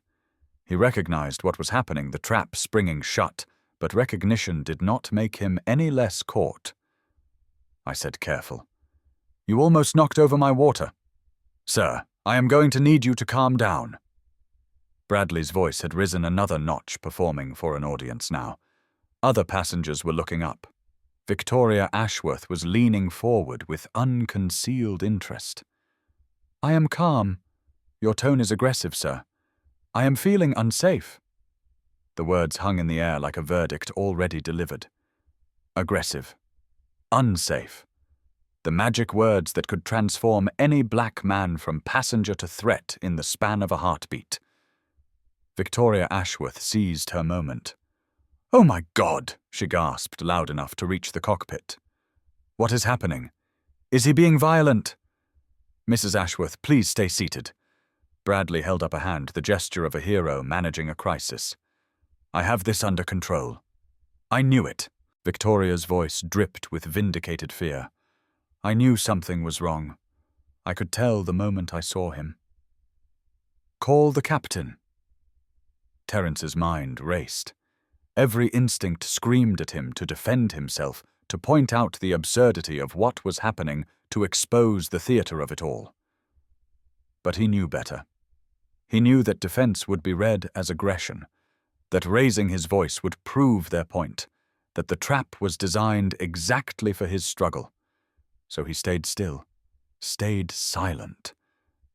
A: He recognized what was happening, the trap springing shut, but recognition did not make him any less caught. I said, careful. "You almost knocked over my water. Sir, I am going to need you to calm down." Bradley's voice had risen another notch, performing for an audience now. Other passengers were looking up. Victoria Ashworth was leaning forward with unconcealed interest. "I am calm. Your tone is aggressive, sir. I am feeling unsafe." The words hung in the air like a verdict already delivered. Aggressive. Unsafe. The magic words that could transform any black man from passenger to threat in the span of a heartbeat. Victoria Ashworth seized her moment. "Oh my God!" she gasped loud enough to reach the cockpit. "What is happening? Is he being violent?" "Mrs. Ashworth, please stay seated." Bradley held up a hand, the gesture of a hero managing a crisis. "I have this under control." "I knew it." Victoria's voice dripped with vindicated fear. "I knew something was wrong. I could tell the moment I saw him." "Call the captain." Terrence's mind raced. Every instinct screamed at him to defend himself, to point out the absurdity of what was happening, to expose the theater of it all. But he knew better. He knew that defense would be read as aggression, that raising his voice would prove their point, that the trap was designed exactly for his struggle. So he stayed still, stayed silent,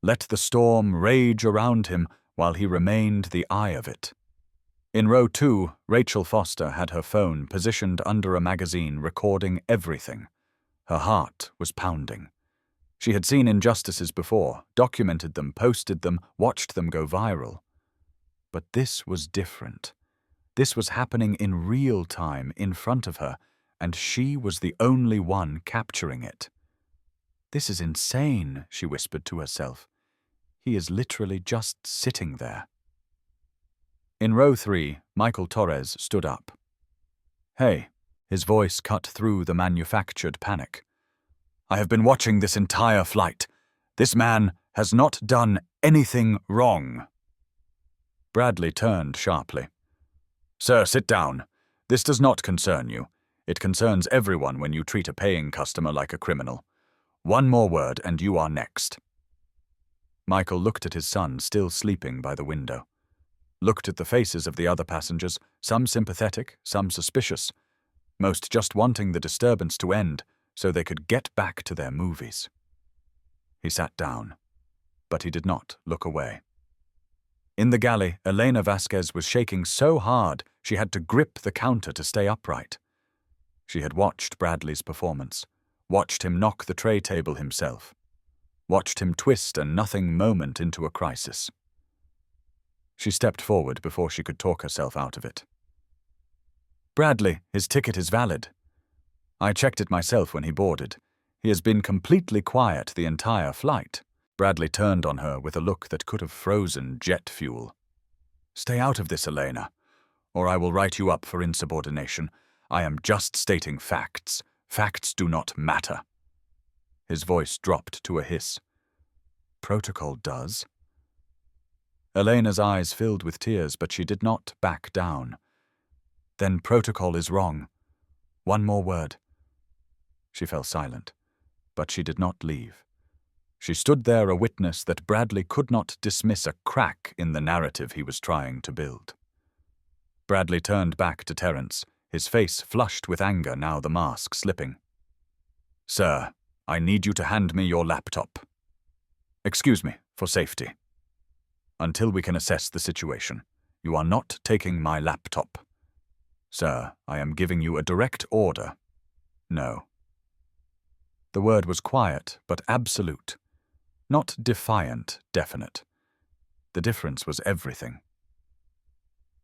A: let the storm rage around him while he remained the eye of it. In row 2, Rachel Foster had her phone positioned under a magazine recording everything. Her heart was pounding. She had seen injustices before, documented them, posted them, watched them go viral. But this was different. This was happening in real time in front of her, and she was the only one capturing it. "This is insane," she whispered to herself. "He is literally just sitting there." In row 3, Michael Torres stood up. "Hey," his voice cut through the manufactured panic. "I have been watching this entire flight. This man has not done anything wrong." Bradley turned sharply. "Sir, sit down. This does not concern you. It concerns everyone when you treat a paying customer like a criminal. One more word and you are next." Michael looked at his son, still sleeping by the window. Looked at the faces of the other passengers, some sympathetic, some suspicious, most just wanting the disturbance to end so they could get back to their movies. He sat down, but he did not look away. In the galley, Elena Vasquez was shaking so hard she had to grip the counter to stay upright. She had watched Bradley's performance, watched him knock the tray table himself, watched him twist a nothing moment into a crisis. She stepped forward before she could talk herself out of it. "Bradley, his ticket is valid. I checked it myself when he boarded. He has been completely quiet the entire flight." Bradley turned on her with a look that could have frozen jet fuel. "Stay out of this, Elena, or I will write you up for insubordination. I am just stating facts. Facts do not matter." His voice dropped to a hiss. "Protocol does." Elena's eyes filled with tears, but she did not back down. "Then protocol is wrong. One more word." She fell silent, but she did not leave. She stood there a witness that Bradley could not dismiss a crack in the narrative he was trying to build. Bradley turned back to Terrence, his face flushed with anger, now the mask slipping. "Sir, I need you to hand me your laptop. Excuse me, for safety. Until we can assess the situation, you are not taking my laptop. Sir, I am giving you a direct order. No." The word was quiet, but absolute. Not defiant, definite. The difference was everything.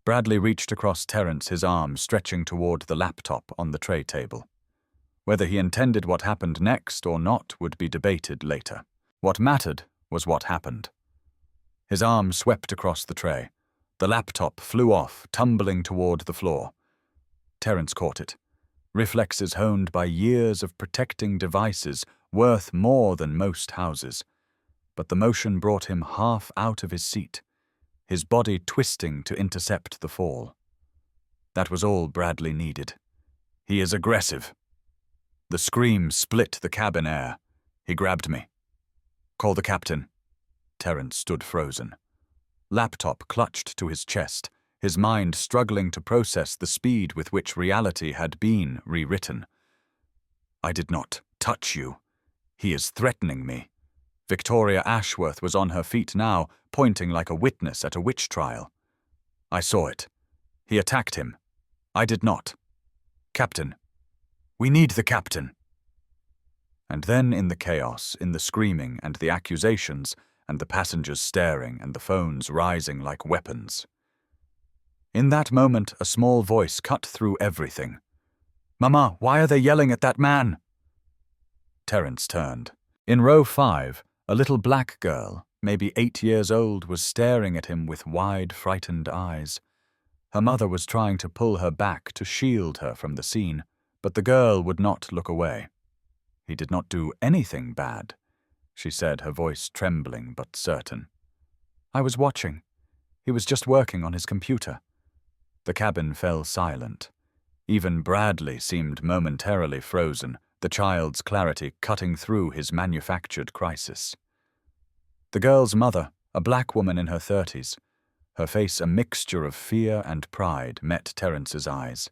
A: Bradley reached across Terrence, his arm stretching toward the laptop on the tray table. Whether he intended what happened next or not would be debated later. What mattered was what happened. His arm swept across the tray. The laptop flew off, tumbling toward the floor. Terrence caught it. Reflexes honed by years of protecting devices worth more than most houses. But the motion brought him half out of his seat, his body twisting to intercept the fall. That was all Bradley needed. He is aggressive. The scream split the cabin air. He grabbed me. Call the captain. Terence stood frozen. Laptop clutched to his chest, his mind struggling to process the speed with which reality had been rewritten. I did not touch you. He is threatening me. Victoria Ashworth was on her feet now, pointing like a witness at a witch trial. I saw it. He attacked him. I did not. Captain. We need the captain. And then in the chaos, in the screaming and the accusations, and the passengers staring and the phones rising like weapons. In that moment, a small voice cut through everything. Mama, why are they yelling at that man? Terence turned. In row 5, a little black girl, maybe 8 years old, was staring at him with wide, frightened eyes. Her mother was trying to pull her back to shield her from the scene, but the girl would not look away. He did not do anything bad, she said, her voice trembling but certain. I was watching. He was just working on his computer. The cabin fell silent. Even Bradley seemed momentarily frozen, the child's clarity cutting through his manufactured crisis. The girl's mother, a black woman in her 30s, her face a mixture of fear and pride, met Terence's eyes.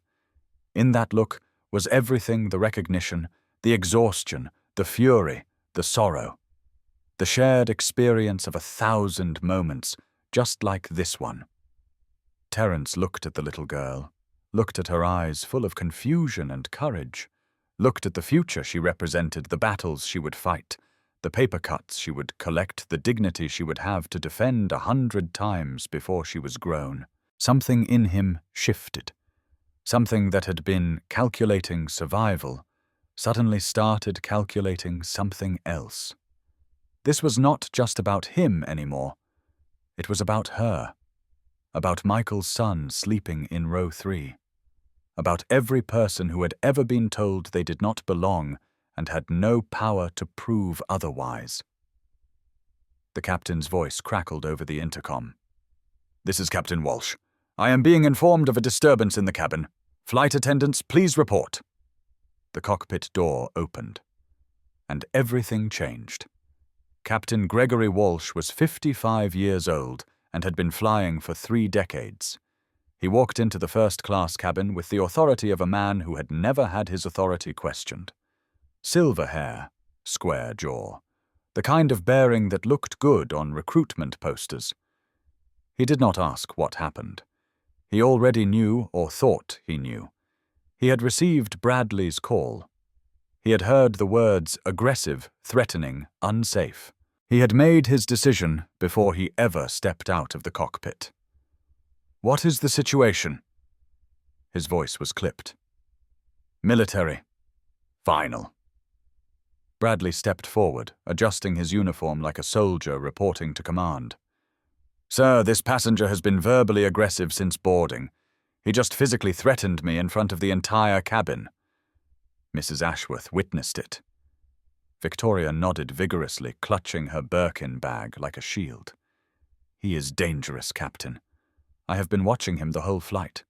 A: In that look was everything: the recognition, the exhaustion, the fury, the sorrow. The shared experience of 1,000 moments, just like this one. Terence looked at the little girl, looked at her eyes full of confusion and courage, looked at the future she represented, the battles she would fight, the paper cuts she would collect, the dignity she would have to defend 100 times before she was grown. Something in him shifted. Something that had been calculating survival suddenly started calculating something else. This was not just about him anymore. It was about her. About Michael's son sleeping in row 3. About every person who had ever been told they did not belong and had no power to prove otherwise. The captain's voice crackled over the intercom. This is Captain Walsh. I am being informed of a disturbance in the cabin. Flight attendants, please report. The cockpit door opened, and everything changed. Captain Gregory Walsh was 55 years old and had been flying for 3 decades. He walked into the first-class cabin with the authority of a man who had never had his authority questioned. Silver hair, square jaw, the kind of bearing that looked good on recruitment posters. He did not ask what happened. He already knew, or thought he knew. He had received Bradley's call. He had heard the words aggressive, threatening, unsafe. He had made his decision before he ever stepped out of the cockpit. What is the situation? His voice was clipped. Military. Final. Bradley stepped forward, adjusting his uniform like a soldier reporting to command. Sir, this passenger has been verbally aggressive since boarding. He just physically threatened me in front of the entire cabin. Mrs. Ashworth witnessed it. Victoria nodded vigorously, clutching her Birkin bag like a shield. He is dangerous, Captain. I have been watching him the whole flight.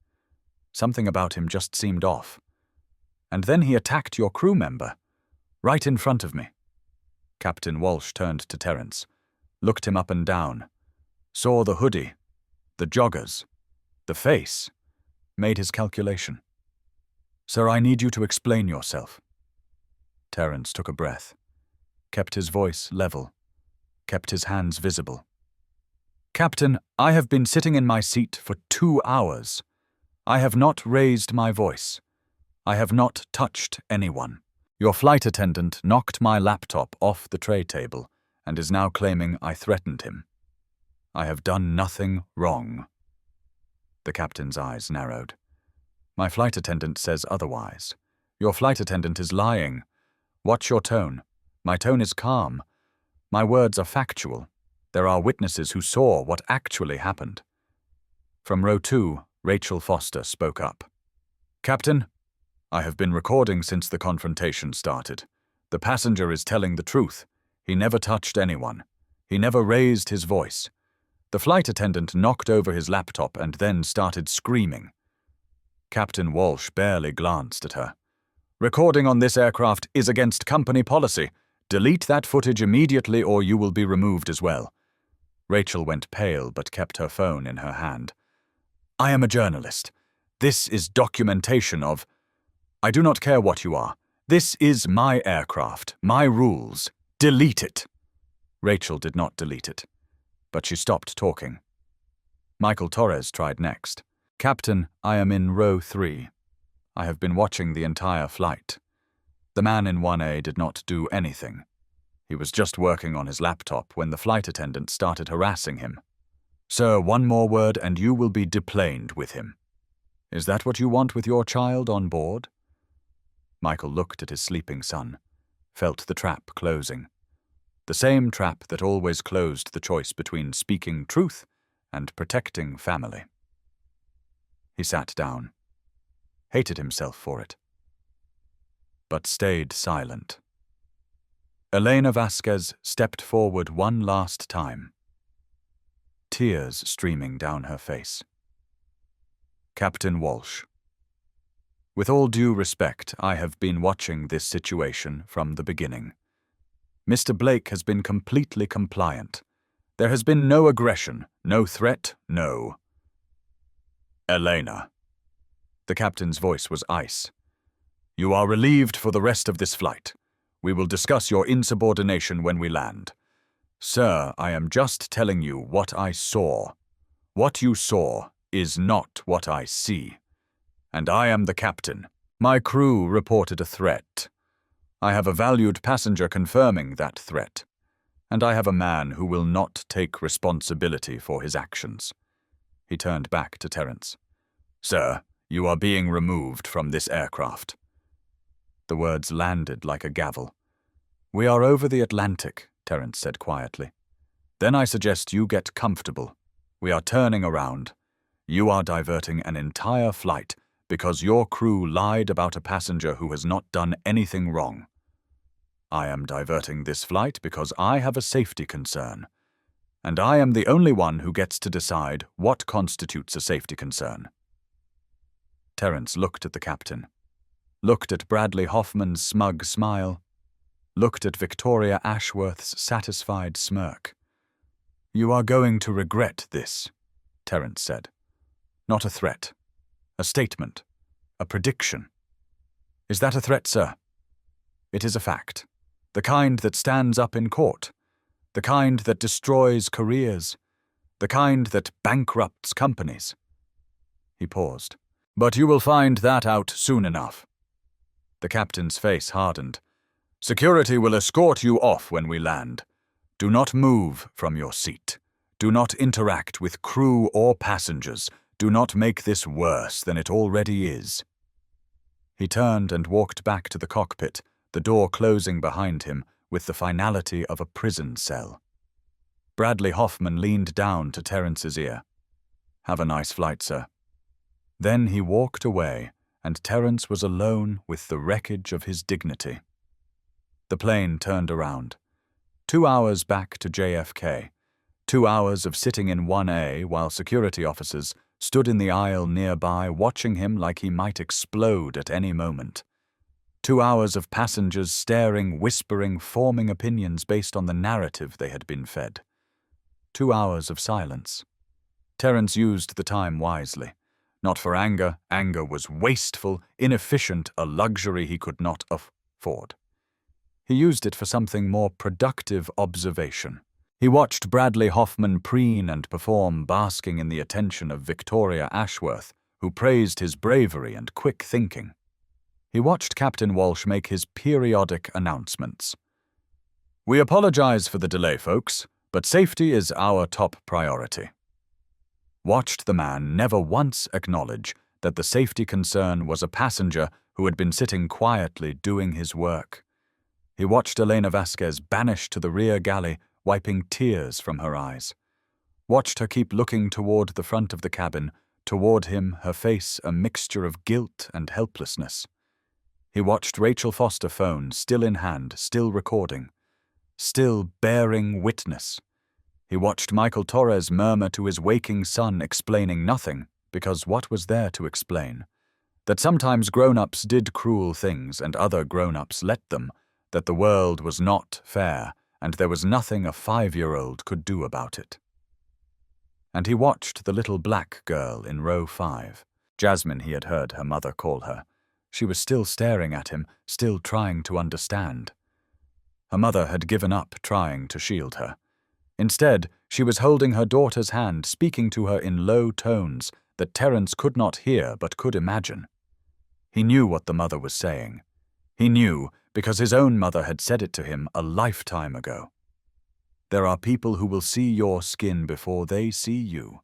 A: Something about him just seemed off. And then he attacked your crew member, right in front of me. Captain Walsh turned to Terence, looked him up and down, saw the hoodie, the joggers, the face, made his calculation. Sir, I need you to explain yourself. Terence took a breath, kept his voice level, kept his hands visible. Captain, I have been sitting in my seat for 2 hours. I have not raised my voice. I have not touched anyone. Your flight attendant knocked my laptop off the tray table and is now claiming I threatened him. I have done nothing wrong. The captain's eyes narrowed. My flight attendant says otherwise. Your flight attendant is lying. Watch your tone. My tone is calm. My words are factual. There are witnesses who saw what actually happened. From row 2, Rachel Foster spoke up. Captain, I have been recording since the confrontation started. The passenger is telling the truth. He never touched anyone. He never raised his voice. The flight attendant knocked over his laptop and then started screaming. Captain Walsh barely glanced at her. "Recording on this aircraft is against company policy. Delete that footage immediately or you will be removed as well." Rachel went pale but kept her phone in her hand. "I am a journalist. This is documentation of... I do not care what you are. This is my aircraft, my rules. Delete it." Rachel did not delete it, but she stopped talking. Michael Torres tried next. "Captain, I am in row 3. I have been watching the entire flight. The man in 1A did not do anything. He was just working on his laptop when the flight attendant started harassing him. Sir, one more word and you will be deplaned with him. Is that what you want with your child on board?" Michael looked at his sleeping son, felt the trap closing. The same trap that always closed the choice between speaking truth and protecting family. He sat down, hated himself for it, but stayed silent. Elena Vasquez stepped forward one last time, tears streaming down her face. "Captain Walsh, with all due respect, I have been watching this situation from the beginning. Mr. Blake has been completely compliant. There has been no aggression, no threat, no..." "Elena." The captain's voice was ice. "You are relieved for the rest of this flight. We will discuss your insubordination when we land. Sir, I am just telling you what I saw. What you saw is not what I see. And I am the captain. My crew reported a threat. I have a valued passenger confirming that threat. And I have a man who will not take responsibility for his actions." He turned back to Terence. "Sir, you are being removed from this aircraft." The words landed like a gavel. "We are over the Atlantic," Terence said quietly. "Then I suggest you get comfortable. We are turning around. You are diverting an entire flight because your crew lied about a passenger who has not done anything wrong. I am diverting this flight because I have a safety concern. And I am the only one who gets to decide what constitutes a safety concern." Terence looked at the captain, looked at Bradley Hoffman's smug smile, looked at Victoria Ashworth's satisfied smirk. "You are going to regret this," Terence said. "Not a threat. A statement. A prediction. Is that a threat, sir? It is a fact. The kind that stands up in court. The kind that destroys careers. The kind that bankrupts companies." He paused. "But you will find that out soon enough." The captain's face hardened. "Security will escort you off when we land. Do not move from your seat. Do not interact with crew or passengers. Do not make this worse than it already is." He turned and walked back to the cockpit, the door closing behind him with the finality of a prison cell. Bradley Hoffman leaned down to Terence's ear. "Have a nice flight, sir." Then he walked away, and Terence was alone with the wreckage of his dignity. The plane turned around. 2 hours back to JFK. 2 hours of sitting in 1A while security officers stood in the aisle nearby watching him like he might explode at any moment. 2 hours of passengers staring, whispering, forming opinions based on the narrative they had been fed. 2 hours of silence. Terence used the time wisely. Not for anger. Anger was wasteful, inefficient, a luxury he could not afford. He used it for something more productive: observation. He watched Bradley Hoffman preen and perform, basking in the attention of Victoria Ashworth, who praised his bravery and quick thinking. He watched Captain Walsh make his periodic announcements. "We apologize for the delay, folks, but safety is our top priority." Watched the man never once acknowledge that the safety concern was a passenger who had been sitting quietly doing his work. He watched Elena Vasquez banished to the rear galley, wiping tears from her eyes. Watched her keep looking toward the front of the cabin, toward him, her face a mixture of guilt and helplessness. He watched Rachel Foster phone, still in hand, still recording, still bearing witness. He watched Michael Torres murmur to his waking son, explaining nothing, because what was there to explain? that sometimes grown-ups did cruel things and other grown-ups let them, that the world was not fair and there was nothing a 5-year-old could do about it. And he watched the little black girl in row 5. Jasmine, he had heard her mother call her. She was still staring at him, still trying to understand. Her mother had given up trying to shield her. Instead, she was holding her daughter's hand, speaking to her in low tones that Terence could not hear but could imagine. He knew what the mother was saying. He knew because his own mother had said it to him a lifetime ago. There are people who will see your skin before they see you,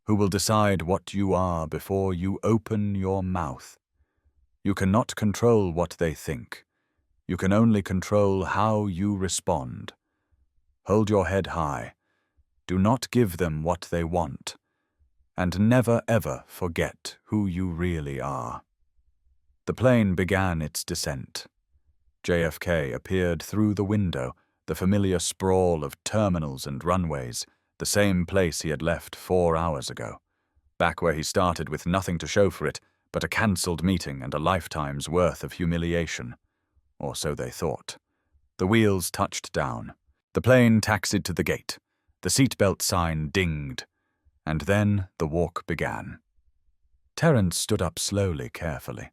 A: who will decide what you are before you open your mouth. You cannot control what they think. You can only control how you respond. Hold your head high. Do not give them what they want. And never ever forget who you really are. The plane began its descent. JFK appeared through the window, the familiar sprawl of terminals and runways, the same place he had left 4 hours ago, back where he started with nothing to show for it but a cancelled meeting and a lifetime's worth of humiliation. Or so they thought. The wheels touched down. The plane taxied to the gate. The seatbelt sign dinged. And then the walk began. Terence stood up slowly, carefully.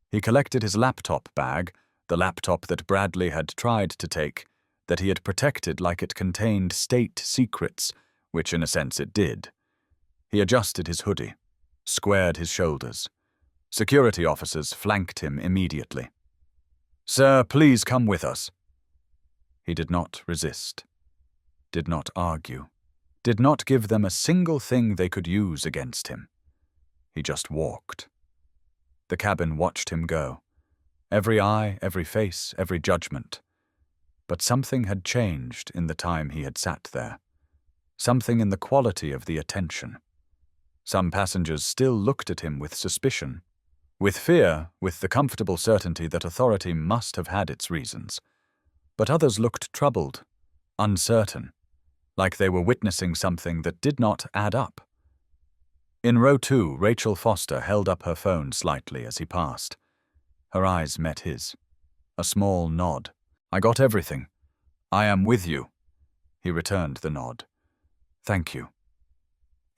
A: He collected his laptop bag, the laptop that Bradley had tried to take, that he had protected like it contained state secrets, which in a sense it did. He adjusted his hoodie, squared his shoulders. Security officers flanked him immediately. "Sir, please come with us." He did not resist, did not argue, did not give them a single thing they could use against him. He just walked. The cabin watched him go. Every eye, every face, every judgment. But something had changed in the time he had sat there. Something in the quality of the attention. Some passengers still looked at him with suspicion, with fear, with the comfortable certainty that authority must have had its reasons. But others looked troubled, uncertain, like they were witnessing something that did not add up. In row 2, Rachel Foster held up her phone slightly as he passed. Her eyes met his. A small nod. "I got everything. I am with you." He returned the nod. "Thank you."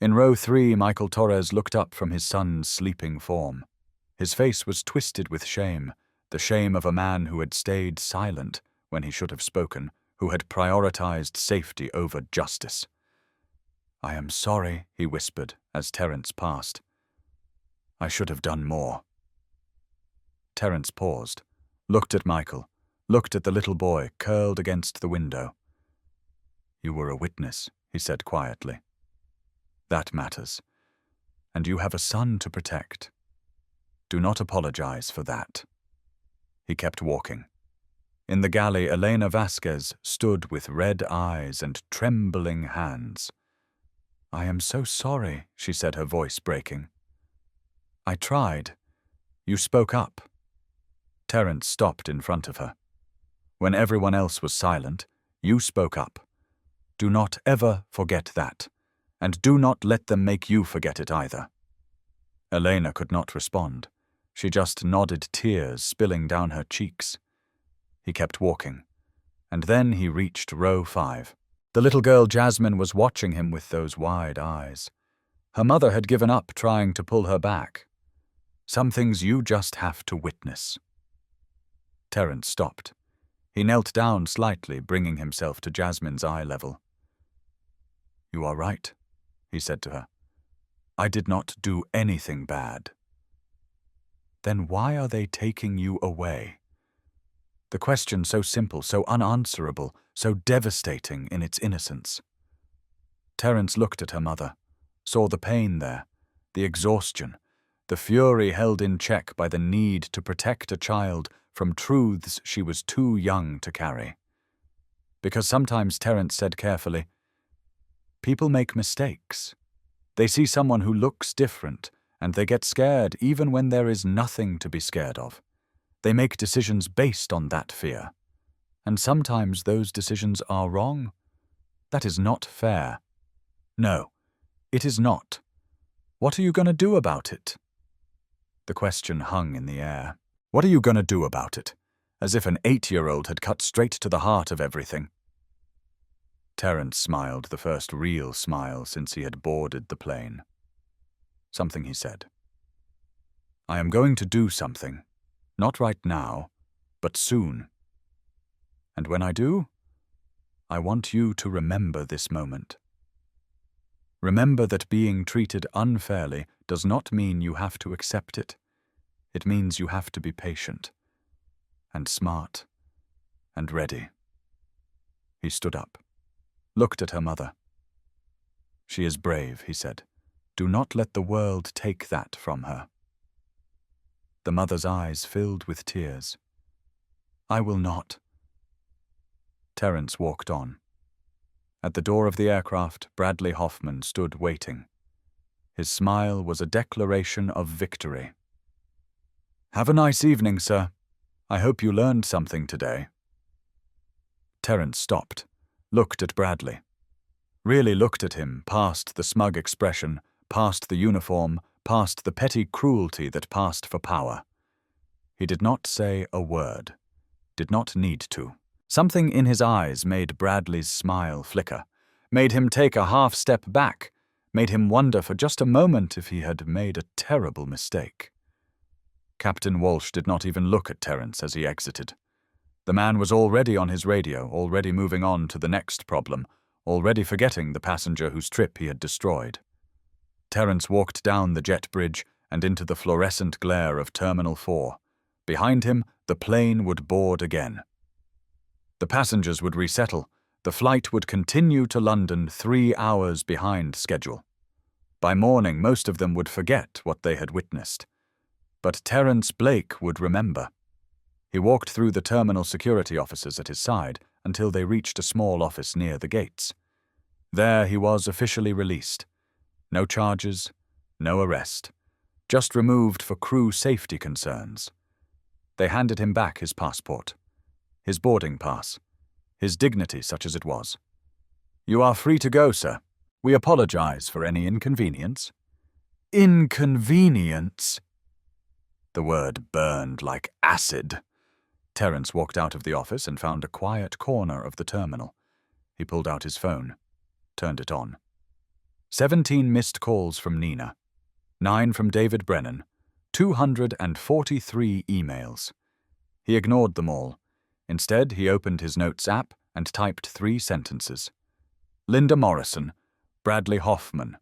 A: In row 3, Michael Torres looked up from his son's sleeping form. His face was twisted with shame, the shame of a man who had stayed silent when he should have spoken, who had prioritized safety over justice. "I am sorry," he whispered as Terence passed. "I should have done more." Terence paused, looked at Michael, looked at the little boy curled against the window. "You were a witness," he said quietly. "That matters. And you have a son to protect. Do not apologize for that." He kept walking. In the galley, Elena Vasquez stood with red eyes and trembling hands. "I am so sorry," she said, her voice breaking. "I tried. You spoke up." Terence stopped in front of her. "When everyone else was silent, you spoke up. Do not ever forget that, and do not let them make you forget it either." Elena could not respond. She just nodded, tears spilling down her cheeks. He kept walking, and then he reached row 5. The little girl Jasmine was watching him with those wide eyes. Her mother had given up trying to pull her back. Some things you just have to witness. Terence stopped. He knelt down slightly, bringing himself to Jasmine's eye level. "You are right," he said to her. "I did not do anything bad." "Then why are they taking you away?" The question so simple, so unanswerable, so devastating in its innocence. Terence looked at her mother, saw the pain there, the exhaustion, the fury held in check by the need to protect a child from truths she was too young to carry. Because sometimes, Terence said carefully, people make mistakes. They see someone who looks different, and they get scared even when there is nothing to be scared of. They make decisions based on that fear. And sometimes those decisions are wrong. That is not fair. No, it is not. What are you going to do about it? The question hung in the air. What are you going to do about it? As if an 8-year-old had cut straight to the heart of everything. Terence smiled, the first real smile since he had boarded the plane. Something he said. I am going to do something. Not right now, but soon. And when I do, I want you to remember this moment. Remember that being treated unfairly does not mean you have to accept it. It means you have to be patient, and smart, and ready. He stood up, looked at her mother. She is brave, he said. Do not let the world take that from her. The mother's eyes filled with tears. I will not. Terence walked on. At the door of the aircraft, Bradley Hoffman stood waiting. His smile was a declaration of victory. Have a nice evening, sir. I hope you learned something today. Terence stopped, looked at Bradley. Really looked at him, past the smug expression, past the uniform, past the petty cruelty that passed for power. He did not say a word, did not need to. Something in his eyes made Bradley's smile flicker, made him take a half step back, made him wonder for just a moment if he had made a terrible mistake. Captain Walsh did not even look at Terence as he exited. The man was already on his radio, already moving on to the next problem, already forgetting the passenger whose trip he had destroyed. Terence walked down the jet bridge and into the fluorescent glare of Terminal 4. Behind him, the plane would board again. The passengers would resettle. The flight would continue to London 3 hours behind schedule. By morning, most of them would forget what they had witnessed. But Terence Blake would remember. He walked through the terminal security officers at his side until they reached a small office near the gates. There he was officially released. No charges, no arrest. Just removed for crew safety concerns. They handed him back his passport, his boarding pass, his dignity such as it was. You are free to go, sir. We apologize for any inconvenience. Inconvenience? The word burned like acid. Terence walked out of the office and found a quiet corner of the terminal. He pulled out his phone, turned it on. 17 missed calls from Nina, 9 from David Brennan, 243 emails. He ignored them all. Instead, he opened his notes app and typed 3 sentences. Linda Morrison, Bradley Hoffman,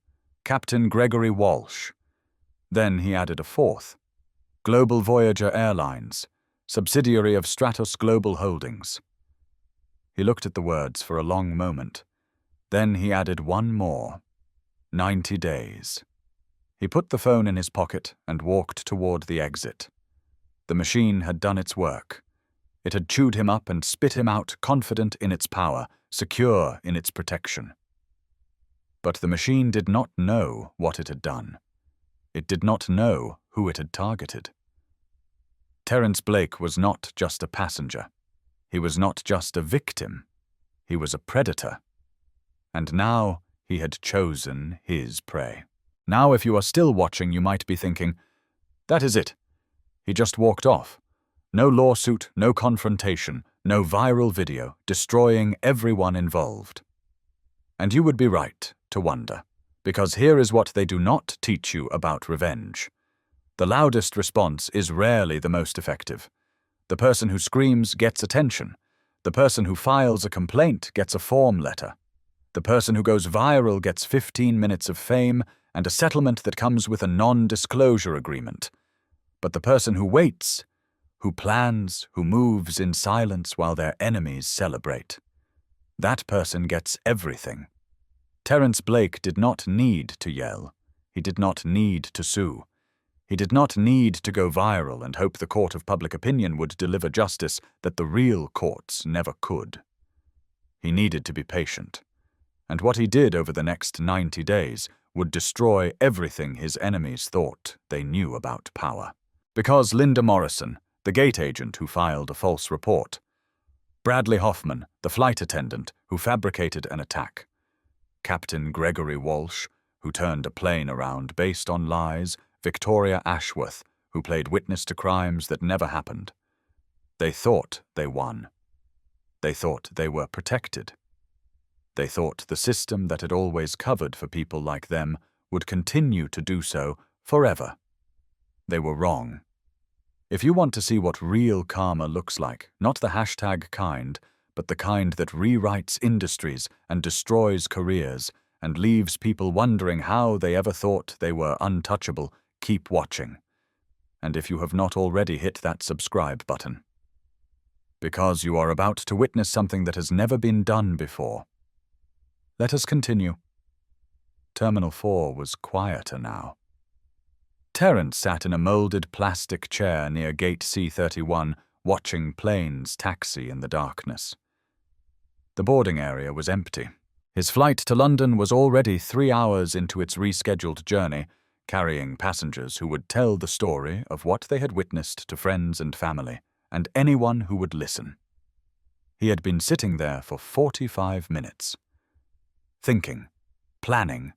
A: Captain Gregory Walsh. Then he added a 4th. Global Voyager Airlines, subsidiary of Stratos Global Holdings. He looked at the words for a long moment. Then he added one more. 90 days. He put the phone in his pocket and walked toward the exit. The machine had done its work. It had chewed him up and spit him out, confident in its power, secure in its protection. But the machine did not know what it had done. It did not know who it had targeted. Terence Blake was not just a passenger. He was not just a victim. He was a predator. And now he had chosen his prey. Now, if you are still watching, you might be thinking, that is it. He just walked off. No lawsuit, no confrontation, no viral video, destroying everyone involved. And you would be right to wonder, because here is what they do not teach you about revenge. The loudest response is rarely the most effective. The person who screams gets attention. The person who files a complaint gets a form letter. The person who goes viral gets 15 minutes of fame and a settlement that comes with a non-disclosure agreement. But the person who waits, who plans, who moves in silence while their enemies celebrate, that person gets everything. Terence Blake did not need to yell. He did not need to sue. He did not need to go viral and hope the court of public opinion would deliver justice that the real courts never could. He needed to be patient. And what he did over the next 90 days would destroy everything his enemies thought they knew about power. Because Linda Morrison, the gate agent who filed a false report, Bradley Hoffman, the flight attendant who fabricated an attack, Captain Gregory Walsh, who turned a plane around based on lies, Victoria Ashworth, who played witness to crimes that never happened. They thought they won. They thought they were protected. They thought the system that had always covered for people like them would continue to do so forever. They were wrong. If you want to see what real karma looks like, not the hashtag kind, but the kind that rewrites industries and destroys careers and leaves people wondering how they ever thought they were untouchable, keep watching. And if you have not already hit that subscribe button, because you are about to witness something that has never been done before. Let us continue. Terminal 4 was quieter now. Terence sat in a molded plastic chair near gate C31, watching planes taxi in the darkness. The boarding area was empty. His flight to London was already 3 hours into its rescheduled journey, carrying passengers who would tell the story of what they had witnessed to friends and family, and anyone who would listen. He had been sitting there for 45 minutes. Thinking, planning,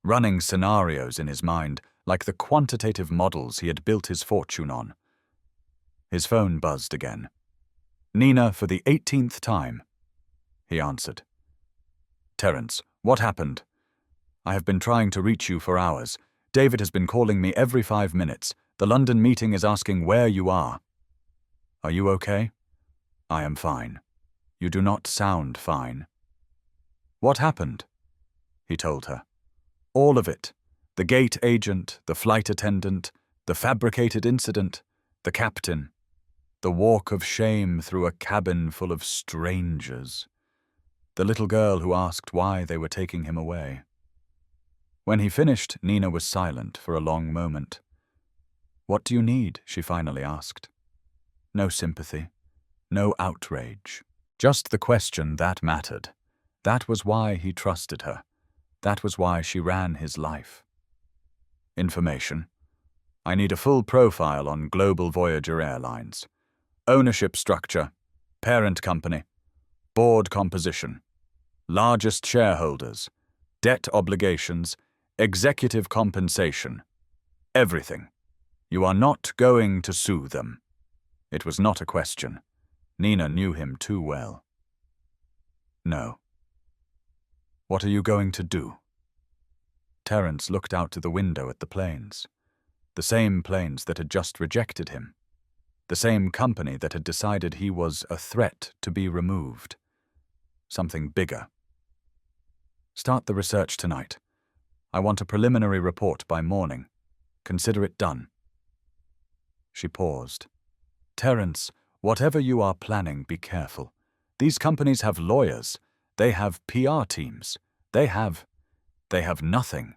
A: running scenarios in his mind like the quantitative models he had built his fortune on. His phone buzzed again. "Nina, for the 18th time." He answered. "Terence, what happened? I have been trying to reach you for hours. David has been calling me every 5 minutes. The London meeting is asking where you are." "Are you okay?" "I am fine. You do not sound fine." "What happened?" He told her. All of it. The gate agent, the flight attendant, the fabricated incident, the captain, the walk of shame through a cabin full of strangers, the little girl who asked why they were taking him away. When he finished, Nina was silent for a long moment. "What do you need?" she finally asked. No sympathy, no outrage, just the question that mattered. That was why he trusted her. That was why she ran his life. Information. I need a full profile on Global Voyager Airlines. Ownership structure, parent company, board composition, largest shareholders, debt obligations, executive compensation. Everything. You are not going to sue them. It was not a question. Nina knew him too well. No. What are you going to do? Terence looked out to the window at the planes. The same planes that had just rejected him. The same company that had decided he was a threat to be removed. Something bigger. Start the research tonight. I want a preliminary report by morning. Consider it done. She paused. Terence, whatever you are planning, be careful. These companies have lawyers. They have PR teams. They have nothing.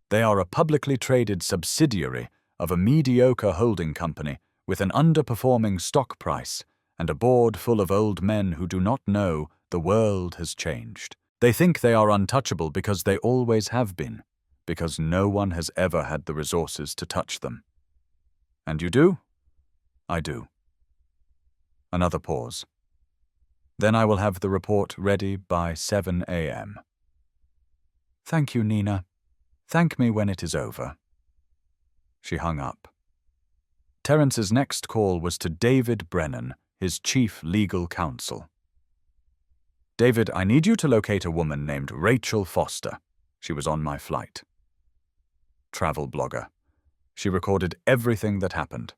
A: They are a publicly traded subsidiary of a mediocre holding company with an underperforming stock price and a board full of old men who do not know the world has changed. They think they are untouchable because they always have been, because no one has ever had the resources to touch them. And you do? I do. Another pause. Then I will have the report ready by 7 a.m. Thank you, Nina. Thank me when it is over. She hung up. Terence's next call was to David Brennan, his chief legal counsel. David, I need you to locate a woman named Rachel Foster. She was on my flight. Travel blogger. She recorded everything that happened.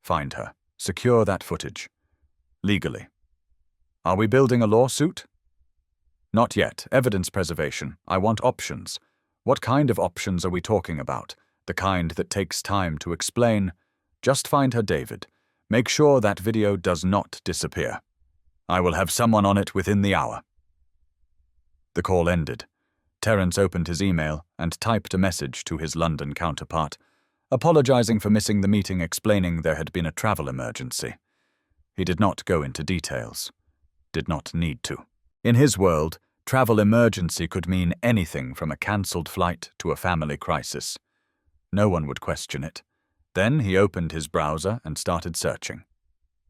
A: Find her. Secure that footage. Legally. Are we building a lawsuit? Not yet. Evidence preservation. I want options. What kind of options are we talking about? The kind that takes time to explain. Just find her, David. Make sure that video does not disappear. I will have someone on it within the hour. The call ended. Terence opened his email and typed a message to his London counterpart, apologizing for missing the meeting, explaining there had been a travel emergency. He did not go into details. Did not need to. In his world, travel emergency could mean anything from a cancelled flight to a family crisis. No one would question it. Then he opened his browser and started searching.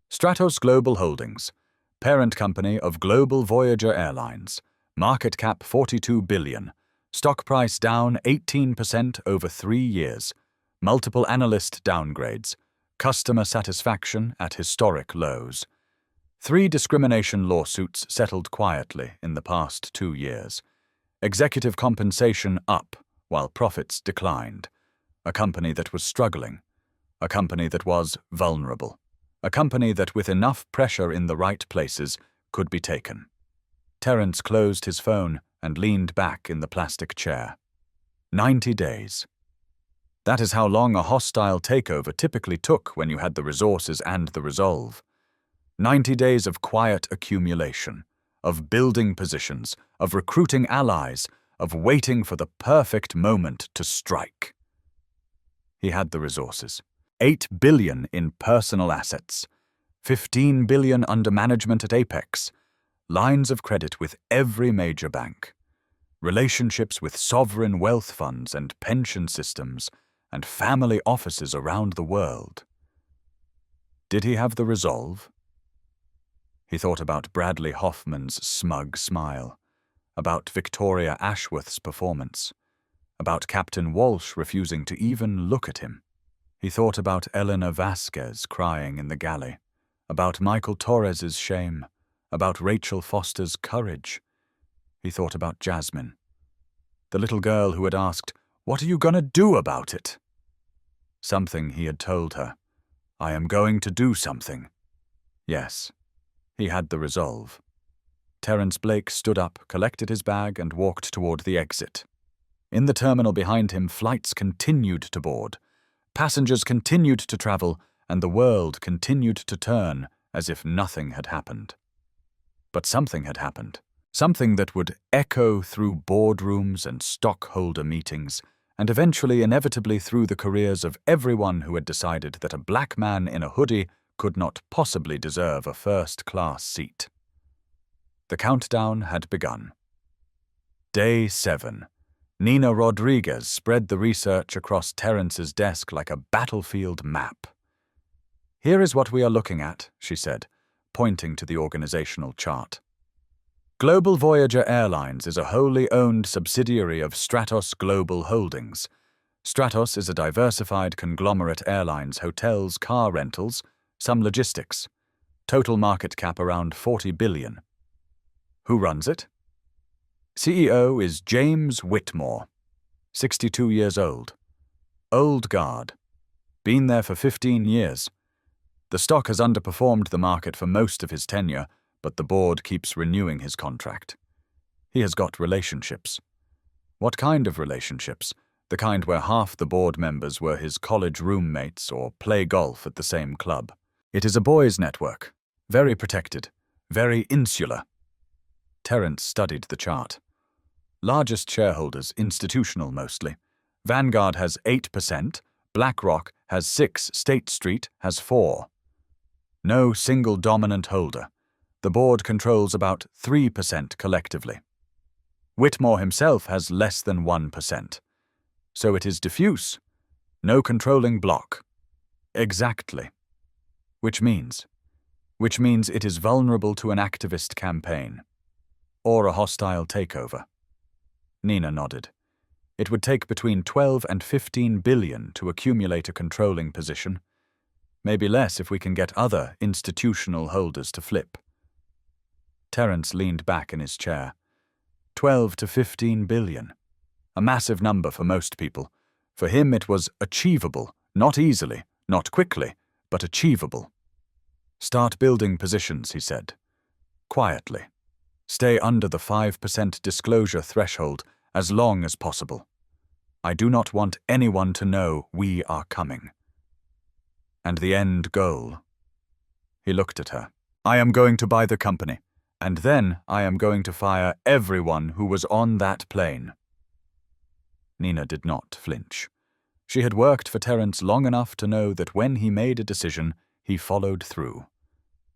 A: Stratos Global Holdings, parent company of Global Voyager Airlines, market cap 42 billion, stock price down 18% over 3 years, multiple analyst downgrades, customer satisfaction at historic lows. 3 discrimination lawsuits settled quietly in the past 2 years. Executive compensation up while profits declined. A company that was struggling. A company that was vulnerable. A company that with enough pressure in the right places could be taken. Terence closed his phone and leaned back in the plastic chair. 90 days. That is how long a hostile takeover typically took when you had the resources and the resolve. 90 days of quiet accumulation, of building positions, of recruiting allies, of waiting for the perfect moment to strike. He had the resources. 8 billion in personal assets, 15 billion under management at Apex, lines of credit with every major bank, relationships with sovereign wealth funds and pension systems, and family offices around the world. Did he have the resolve? He thought about Bradley Hoffman's smug smile, about Victoria Ashworth's performance, about Captain Walsh refusing to even look at him. He thought about Elena Vasquez crying in the galley, about Michael Torres's shame, about Rachel Foster's courage. He thought about Jasmine, the little girl who had asked, "What are you going to do about it?" Something he had told her. "I am going to do something." Yes, he had the resolve. Terence Blake stood up, collected his bag, and walked toward the exit. In the terminal behind him, flights continued to board. Passengers continued to travel, and the world continued to turn as if nothing had happened. But something had happened. Something that would echo through boardrooms and stockholder meetings, and eventually inevitably through the careers of everyone who had decided that a black man in a hoodie could not possibly deserve a first-class seat. The countdown had begun. Day 7. Nina Rodriguez spread the research across Terence's desk like a battlefield map. "Here is what we are looking at," she said, pointing to the organizational chart. Global Voyager Airlines is a wholly owned subsidiary of Stratos Global Holdings. Stratos is a diversified conglomerate airlines, hotels, car rentals, some logistics. Total market cap around 40 billion. Who runs it? CEO is James Whitmore, 62 years old. Old guard. Been there for 15 years. The stock has underperformed the market for most of his tenure, but the board keeps renewing his contract. He has got relationships. What kind of relationships? The kind where half the board members were his college roommates or play golf at the same club. It is a boys' network. Very protected. Very insular. Terence studied the chart. Largest shareholders, institutional mostly. Vanguard has 8%, BlackRock has 6%, State Street has 4%. No single dominant holder. The board controls about 3% collectively. Whitmore himself has less than 1%. So it is diffuse. No controlling block. Exactly. Which means it is vulnerable to an activist campaign. Or a hostile takeover. Nina nodded. It would take between 12 and 15 billion to accumulate a controlling position. Maybe less if we can get other institutional holders to flip. Terence leaned back in his chair. 12 to 15 billion. A massive number for most people. For him it was achievable, not easily, not quickly, but achievable. Start building positions, he said. Quietly. Stay under the 5% disclosure threshold as long as possible. I do not want anyone to know we are coming. And the end goal. He looked at her. I am going to buy the company, and then I am going to fire everyone who was on that plane. Nina did not flinch. She had worked for Terence long enough to know that when he made a decision, he followed through.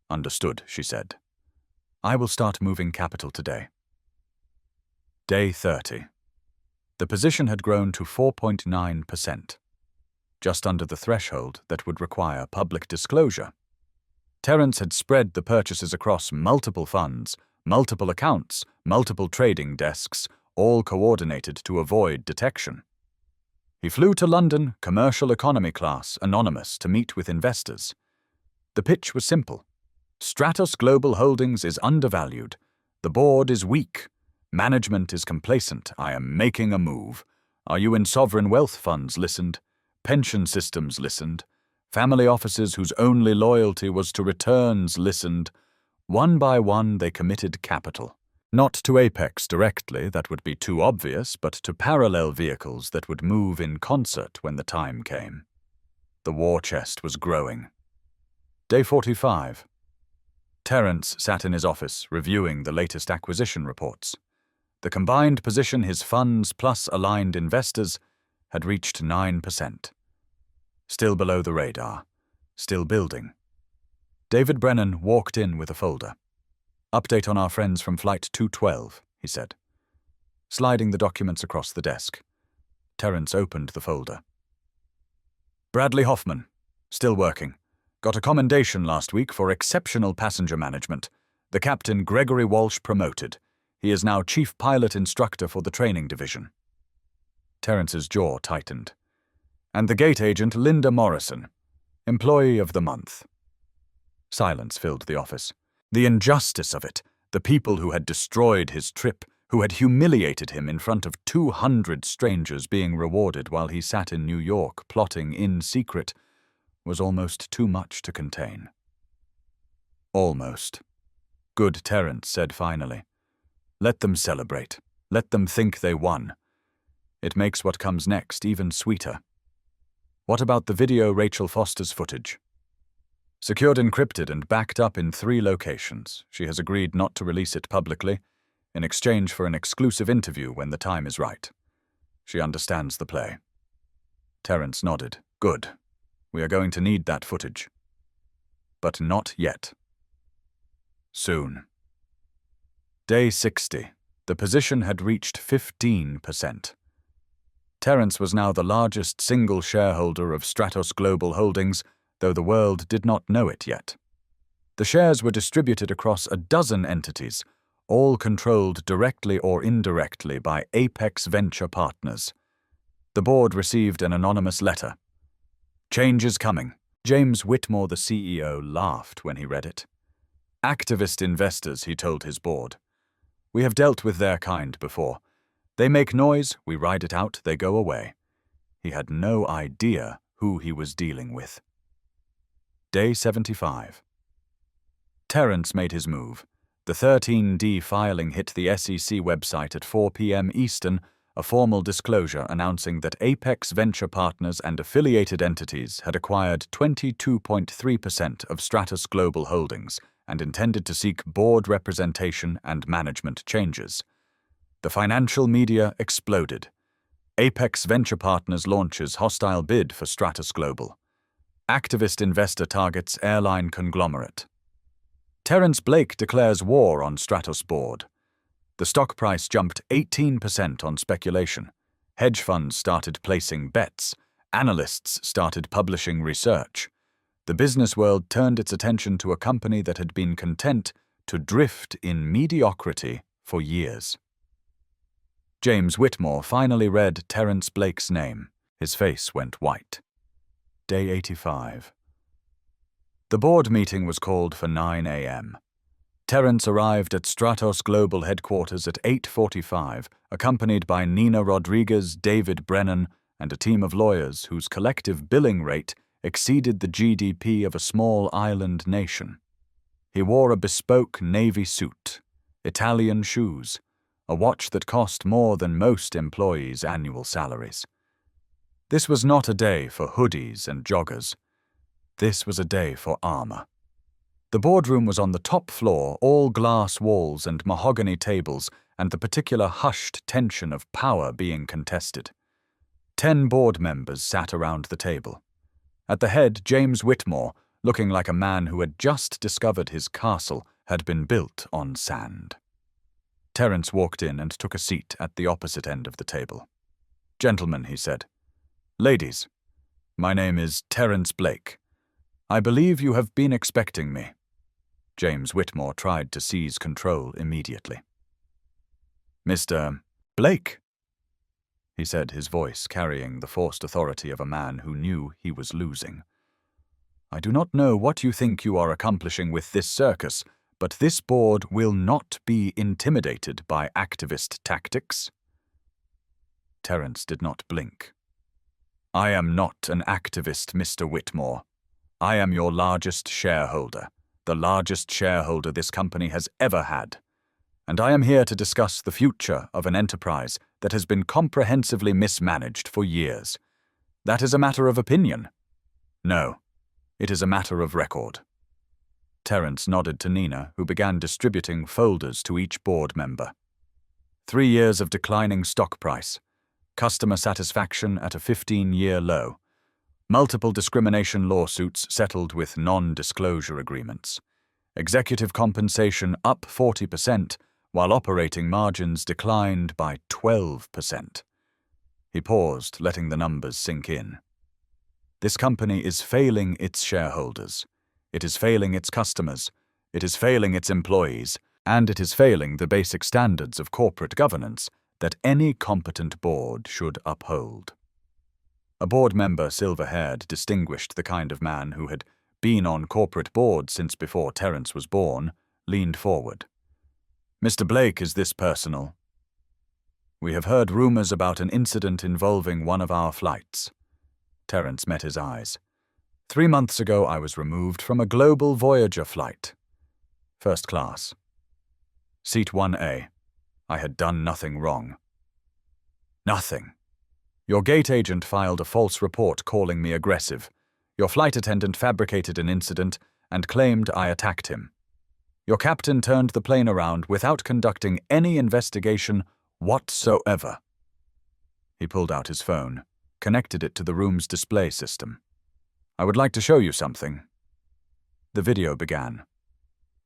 A: Understood, she said. I will start moving capital today. Day 30. The position had grown to 4.9%, just under the threshold that would require public disclosure. Terence had spread the purchases across multiple funds, multiple accounts, multiple trading desks, all coordinated to avoid detection. He flew to London, commercial economy class, anonymous, to meet with investors. The pitch was simple. Stratos Global Holdings is undervalued. The board is weak. Management is complacent. I am making a move. Are you in sovereign wealth funds listened? Pension systems listened. Family offices whose only loyalty was to returns listened. One by one they committed capital. Not to Apex directly, that would be too obvious, but to parallel vehicles that would move in concert when the time came. The war chest was growing. Day 45. Terence sat in his office, reviewing the latest acquisition reports. The combined position his funds plus aligned investors had reached 9%. Still below the radar. Still building. David Brennan walked in with a folder. "Update on our friends from Flight 212, he said. Sliding the documents across the desk. Terence opened the folder. Bradley Hoffman. Still working. Got a commendation last week for exceptional passenger management. The captain Gregory Walsh promoted. He is now chief pilot instructor for the training division." Terence's jaw tightened. "And the gate agent Linda Morrison. Employee of the month." Silence filled the office. The injustice of it, the people who had destroyed his trip, who had humiliated him in front of 200 strangers being rewarded while he sat in New York plotting in secret, was almost too much to contain. Almost. Good Terence said finally. Let them celebrate. Let them think they won. It makes what comes next even sweeter. What about the video Rachel Foster's footage? Secured encrypted and backed up in 3 locations. She has agreed not to release it publicly, in exchange for an exclusive interview when the time is right. She understands the play. Terence nodded. Good. We are going to need that footage. But not yet. Soon. Day 60. The position had reached 15%. Terence was now the largest single shareholder of Stratos Global Holdings, though the world did not know it yet. The shares were distributed across a dozen entities, all controlled directly or indirectly by Apex Venture Partners. The board received an anonymous letter. Change is coming. James Whitmore, the CEO, laughed when he read it. Activist investors, he told his board. We have dealt with their kind before. They make noise, we ride it out, they go away. He had no idea who he was dealing with. Day 75. Terence made his move. The 13D filing hit the SEC website at 4 p.m. Eastern, a formal disclosure announcing that Apex Venture Partners and affiliated entities had acquired 22.3% of Stratos Global Holdings and intended to seek board representation and management changes. The financial media exploded. Apex Venture Partners launches hostile bid for Stratos Global. Activist investor targets airline conglomerate. Terence Blake declares war on Stratos board. The stock price jumped 18% on speculation. Hedge funds started placing bets. Analysts started publishing research. The business world turned its attention to a company that had been content to drift in mediocrity for years. James Whitmore finally read Terence Blake's name. His face went white. Day 85. The board meeting was called for 9 a.m. Terence arrived at Stratos Global headquarters at 8:45, accompanied by Nina Rodriguez, David Brennan, and a team of lawyers whose collective billing rate exceeded the GDP of a small island nation. He wore a bespoke navy suit, Italian shoes, a watch that cost more than most employees' annual salaries. This was not a day for hoodies and joggers. This was a day for armor. The boardroom was on the top floor, all glass walls and mahogany tables, and the particular hushed tension of power being contested. 10 board members sat around the table. At the head, James Whitmore, looking like a man who had just discovered his castle had been built on sand. Terence walked in and took a seat at the opposite end of the table. Gentlemen, he said. Ladies, my name is Terence Blake. I believe you have been expecting me. James Whitmore tried to seize control immediately. Mr. Blake? he said, his voice carrying the forced authority of a man who knew he was losing. I do not know what you think you are accomplishing with this circus, but this board will not be intimidated by activist tactics. Terence did not blink. I am not an activist, Mr. Whitmore. I am your largest shareholder, the largest shareholder this company has ever had. And I am here to discuss the future of an enterprise that has been comprehensively mismanaged for years. That is a matter of opinion. No, it is a matter of record. Terence nodded to Nina, who began distributing folders to each board member. 3 years of declining stock price, customer satisfaction at a 15-year low, multiple discrimination lawsuits settled with non-disclosure agreements, executive compensation up 40%, while operating margins declined by 12%. He paused, letting the numbers sink in. This company is failing its shareholders. It is failing its customers, it is failing its employees, and it is failing the basic standards of corporate governance that any competent board should uphold. A board member, silver-haired, distinguished the kind of man who had been on corporate boards since before Terence was born, leaned forward. Mr. Blake, is this personal? We have heard rumors about an incident involving one of our flights. Terence met his eyes. 3 months ago, I was removed from a global Voyager flight. First class. Seat 1A. I had done nothing wrong. Nothing. Your gate agent filed a false report calling me aggressive. Your flight attendant fabricated an incident and claimed I attacked him. Your captain turned the plane around without conducting any investigation whatsoever. He pulled out his phone, connected it to the room's display system. I would like to show you something. The video began.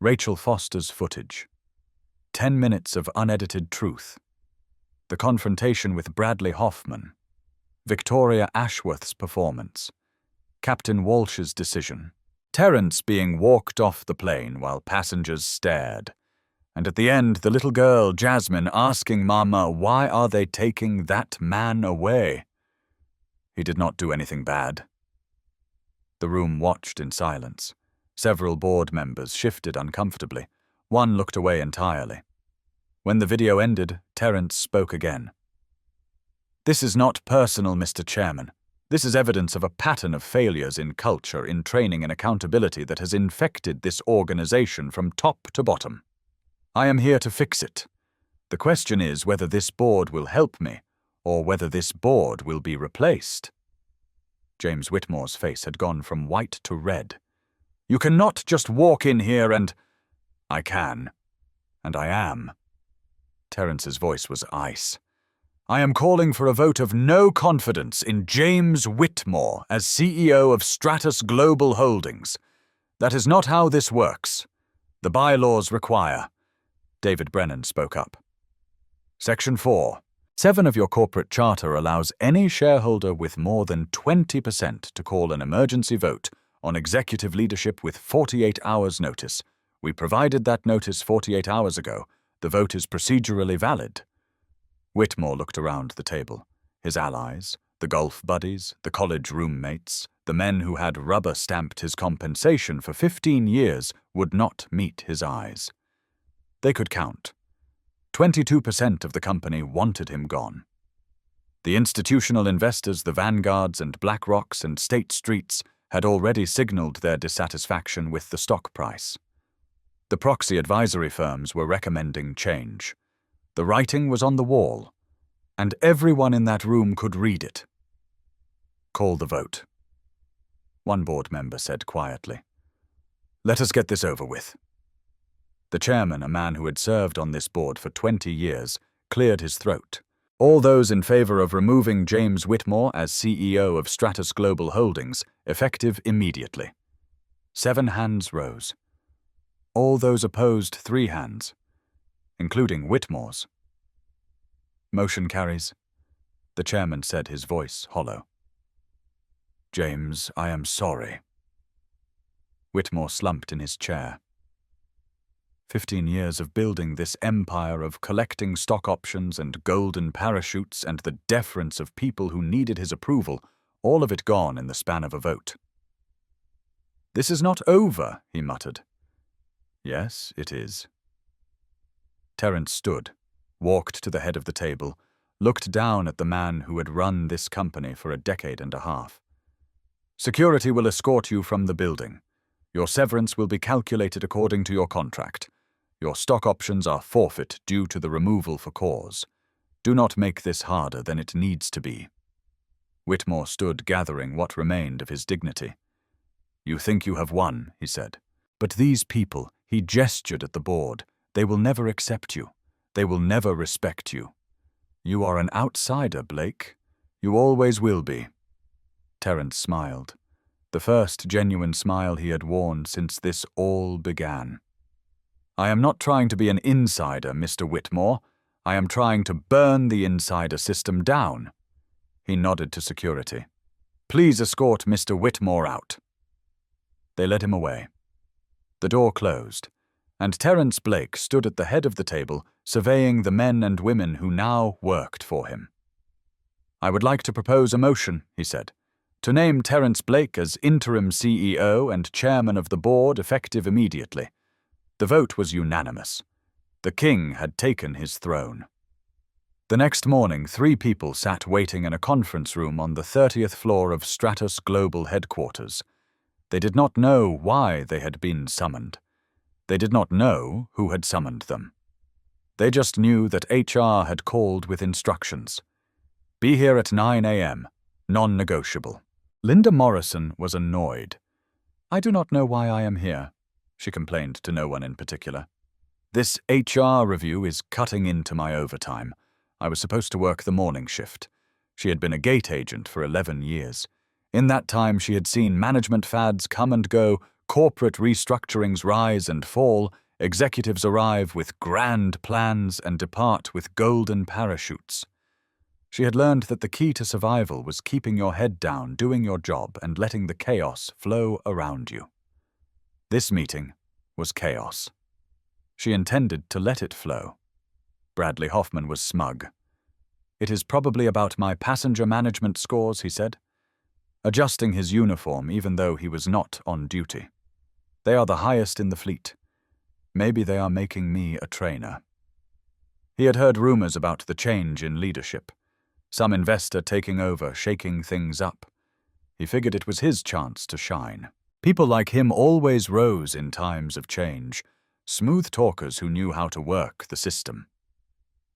A: Rachel Foster's footage. 10 minutes of unedited truth. The confrontation with Bradley Hoffman. Victoria Ashworth's performance. Captain Walsh's decision. Terence being walked off the plane while passengers stared. And at the end, the little girl, Jasmine, asking Mama, why are they taking that man away? He did not do anything bad. The room watched in silence. Several board members shifted uncomfortably. One looked away entirely. When the video ended, Terence spoke again. This is not personal, Mr. Chairman. This is evidence of a pattern of failures in culture, in training and accountability that has infected this organization from top to bottom. I am here to fix it. The question is whether this board will help me, or whether this board will be replaced. James Whitmore's face had gone from white to red. You cannot just walk in here and... I can. And I am. Terence's voice was ice. I am calling for a vote of no confidence in James Whitmore as CEO of Stratus Global Holdings. That is not how this works. The bylaws require. David Brennan spoke up. Section 4. 7 of your corporate charter allows any shareholder with more than 20% to call an emergency vote on executive leadership with 48 hours notice. We provided that notice 48 hours ago. The vote is procedurally valid. Whitmore looked around the table. His allies, the golf buddies, the college roommates, the men who had rubber-stamped his compensation for 15 years would not meet his eyes. They could count. 22% of the company wanted him gone. The institutional investors, the Vanguards and BlackRocks and State Streets, had already signaled their dissatisfaction with the stock price. The proxy advisory firms were recommending change. The writing was on the wall, and everyone in that room could read it. Call the vote. One board member said quietly, Let us get this over with. The chairman, a man who had served on this board for 20 years, cleared his throat. All those in favor of removing James Whitmore as CEO of Stratus Global Holdings, effective immediately. 7 hands rose. All those opposed, 3 hands, including Whitmore's. Motion carries. The chairman said, his voice hollow. James, I am sorry. Whitmore slumped in his chair. 15 years of building this empire of collecting stock options and golden parachutes and the deference of people who needed his approval, all of it gone in the span of a vote. "This is not over," he muttered. "Yes, it is." Terence stood, walked to the head of the table, looked down at the man who had run this company for a decade and a half. "Security will escort you from the building. Your severance will be calculated according to your contract. Your stock options are forfeit due to the removal for cause. Do not make this harder than it needs to be." Whitmore stood gathering what remained of his dignity. "You think you have won," he said. "But these people," he gestured at the board, "they will never accept you. They will never respect you. You are an outsider, Blake. You always will be." Terence smiled, the first genuine smile he had worn since this all began. "I am not trying to be an insider, Mr. Whitmore. I am trying to burn the insider system down." He nodded to security. "Please escort Mr. Whitmore out." They led him away. The door closed, and Terence Blake stood at the head of the table, surveying the men and women who now worked for him. "I would like to propose a motion," he said, "to name Terence Blake as interim CEO and chairman of the board effective immediately." The vote was unanimous. The king had taken his throne. The next morning, 3 people sat waiting in a conference room on the 30th floor of Stratus Global headquarters. They did not know why they had been summoned. They did not know who had summoned them. They just knew that HR had called with instructions. "Be here at 9 a.m., non-negotiable." Linda Morrison was annoyed. "I do not know why I am here," she complained to no one in particular. "This HR review is cutting into my overtime. I was supposed to work the morning shift." She had been a gate agent for 11 years. In that time, she had seen management fads come and go, corporate restructurings rise and fall, executives arrive with grand plans and depart with golden parachutes. She had learned that the key to survival was keeping your head down, doing your job, and letting the chaos flow around you. This meeting was chaos. She intended to let it flow. Bradley Hoffman was smug. "It is probably about my passenger management scores," he said, adjusting his uniform even though he was not on duty. "They are the highest in the fleet. Maybe they are making me a trainer." He had heard rumors about the change in leadership. Some investor taking over, shaking things up. He figured it was his chance to shine. People like him always rose in times of change, smooth talkers who knew how to work the system.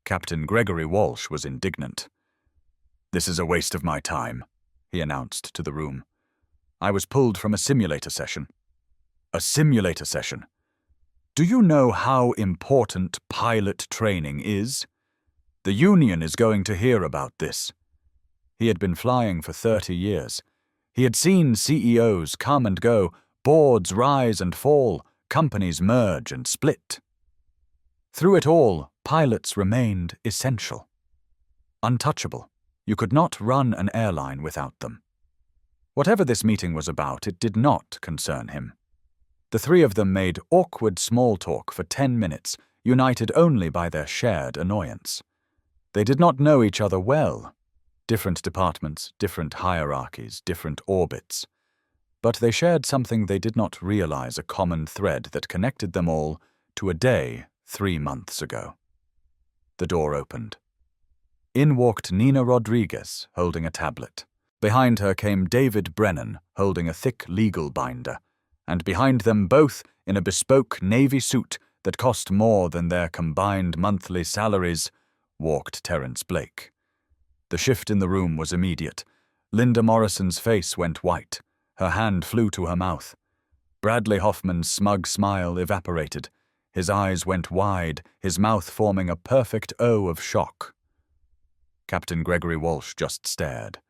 A: Captain Gregory Walsh was indignant. "This is a waste of my time," he announced to the room. "I was pulled from a simulator session." "A simulator session? Do you know how important pilot training is? The union is going to hear about this." He had been flying for 30 years. He had seen CEOs come and go, boards rise and fall, companies merge and split. Through it all, pilots remained essential. Untouchable. You could not run an airline without them. Whatever this meeting was about, it did not concern him. The 3 of them made awkward small talk for 10 minutes, united only by their shared annoyance. They did not know each other well. Different departments, different hierarchies, different orbits. But they shared something they did not realize, a common thread that connected them all to a day 3 months ago. The door opened. In walked Nina Rodriguez, holding a tablet. Behind her came David Brennan, holding a thick legal binder. And behind them both, in a bespoke navy suit that cost more than their combined monthly salaries, walked Terence Blake. The shift in the room was immediate. Linda Morrison's face went white. Her hand flew to her mouth. Bradley Hoffman's smug smile evaporated. His eyes went wide, his mouth forming a perfect O of shock. Captain Gregory Walsh just stared.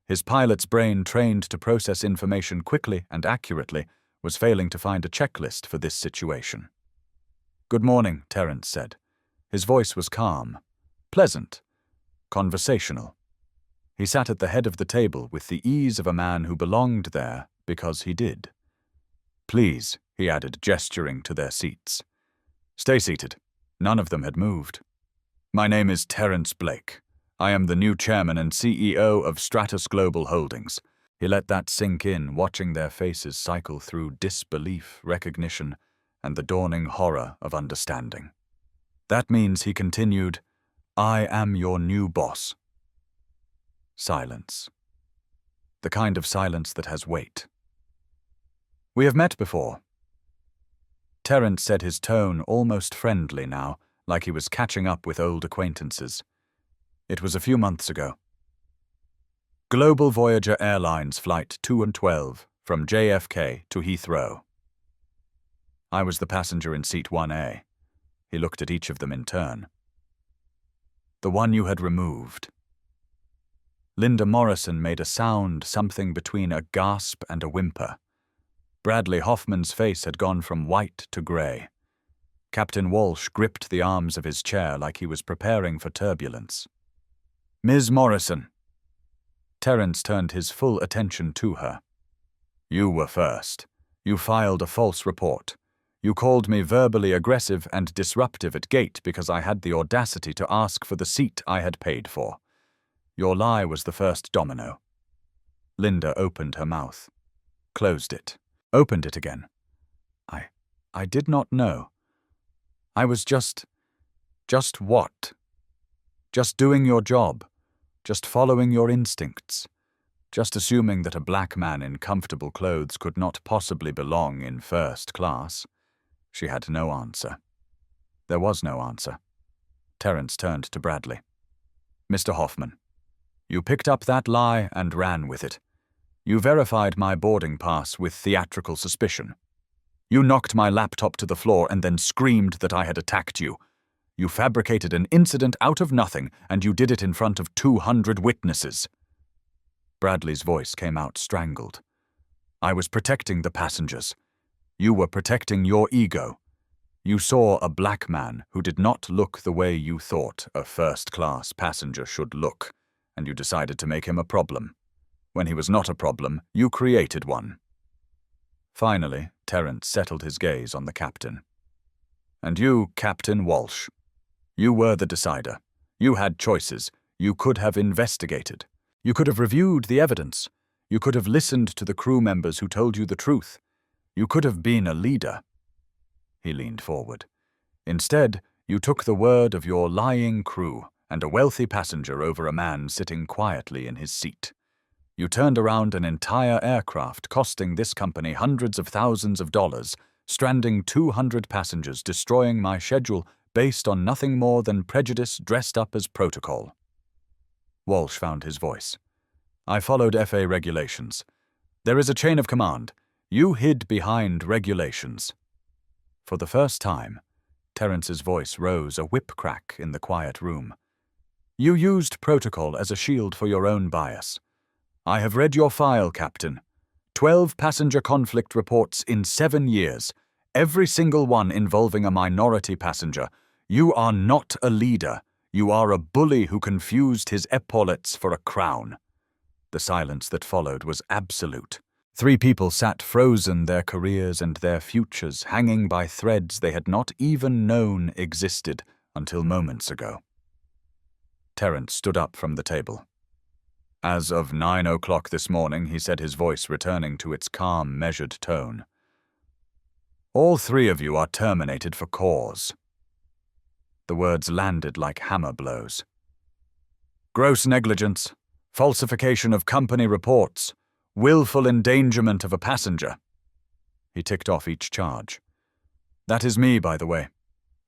A: His pilot's brain, trained to process information quickly and accurately, was failing to find a checklist for this situation. "Good morning," Terence said. His voice was calm, pleasant, conversational. He sat at the head of the table with the ease of a man who belonged there because he did. "Please," he added, gesturing to their seats. Stay seated. None of them had moved. My name is Terence Blake. I am the new chairman and CEO of Stratus Global Holdings. He let that sink in, watching their faces cycle through disbelief, recognition, and the dawning horror of understanding. That means, he continued, I am your new boss. Silence. The kind of silence that has weight. We have met before. Terence said, his tone almost friendly now, like he was catching up with old acquaintances. It was a few months ago. Global Voyager Airlines Flight 212 from JFK to Heathrow. I was the passenger in seat 1A. He looked at each of them in turn. The one you had removed. Linda Morrison made a sound, something between a gasp and a whimper. Bradley Hoffman's face had gone from white to grey. Captain Walsh gripped the arms of his chair like he was preparing for turbulence. Ms. Morrison. Terence turned his full attention to her. You were first. You filed a false report. You called me verbally aggressive and disruptive at gate because I had the audacity to ask for the seat I had paid for. Your lie was the first domino. Linda opened her mouth, closed it, opened it again. I did not know. I was just what? Just doing your job. Just following your instincts. Just assuming that a black man in comfortable clothes could not possibly belong in first class. She had no answer. There was no answer. Terence turned to Bradley. Mr. Hoffman, you picked up that lie and ran with it. You verified my boarding pass with theatrical suspicion. You knocked my laptop to the floor and then screamed that I had attacked you. You fabricated an incident out of nothing, and you did it in front of 200 witnesses. Bradley's voice came out strangled. I was protecting the passengers. You were protecting your ego. You saw a black man who did not look the way you thought a first-class passenger should look, and you decided to make him a problem. When he was not a problem, you created one. Finally, Terence settled his gaze on the captain. And you, Captain Walsh. You were the decider. You had choices. You could have investigated. You could have reviewed the evidence. You could have listened to the crew members who told you the truth. You could have been a leader. He leaned forward. Instead, you took the word of your lying crew and a wealthy passenger over a man sitting quietly in his seat. You turned around an entire aircraft, costing this company hundreds of thousands of dollars, stranding 200 passengers, destroying my schedule based on nothing more than prejudice dressed up as protocol. Walsh found his voice. I followed FA regulations. There is a chain of command. You hid behind regulations. For the first time, Terence's voice rose a whip crack in the quiet room. You used protocol as a shield for your own bias. I have read your file, Captain. 12 passenger conflict reports in 7 years, every single one involving a minority passenger. You are not a leader. You are a bully who confused his epaulets for a crown. The silence that followed was absolute. 3 people sat frozen, their careers and their futures hanging by threads they had not even known existed until moments ago. Terence stood up from the table. As of 9 o'clock this morning, he said, his voice returning to its calm, measured tone. All 3 of you are terminated for cause. The words landed like hammer blows. Gross negligence, falsification of company reports, willful endangerment of a passenger. He ticked off each charge. That is me, by the way.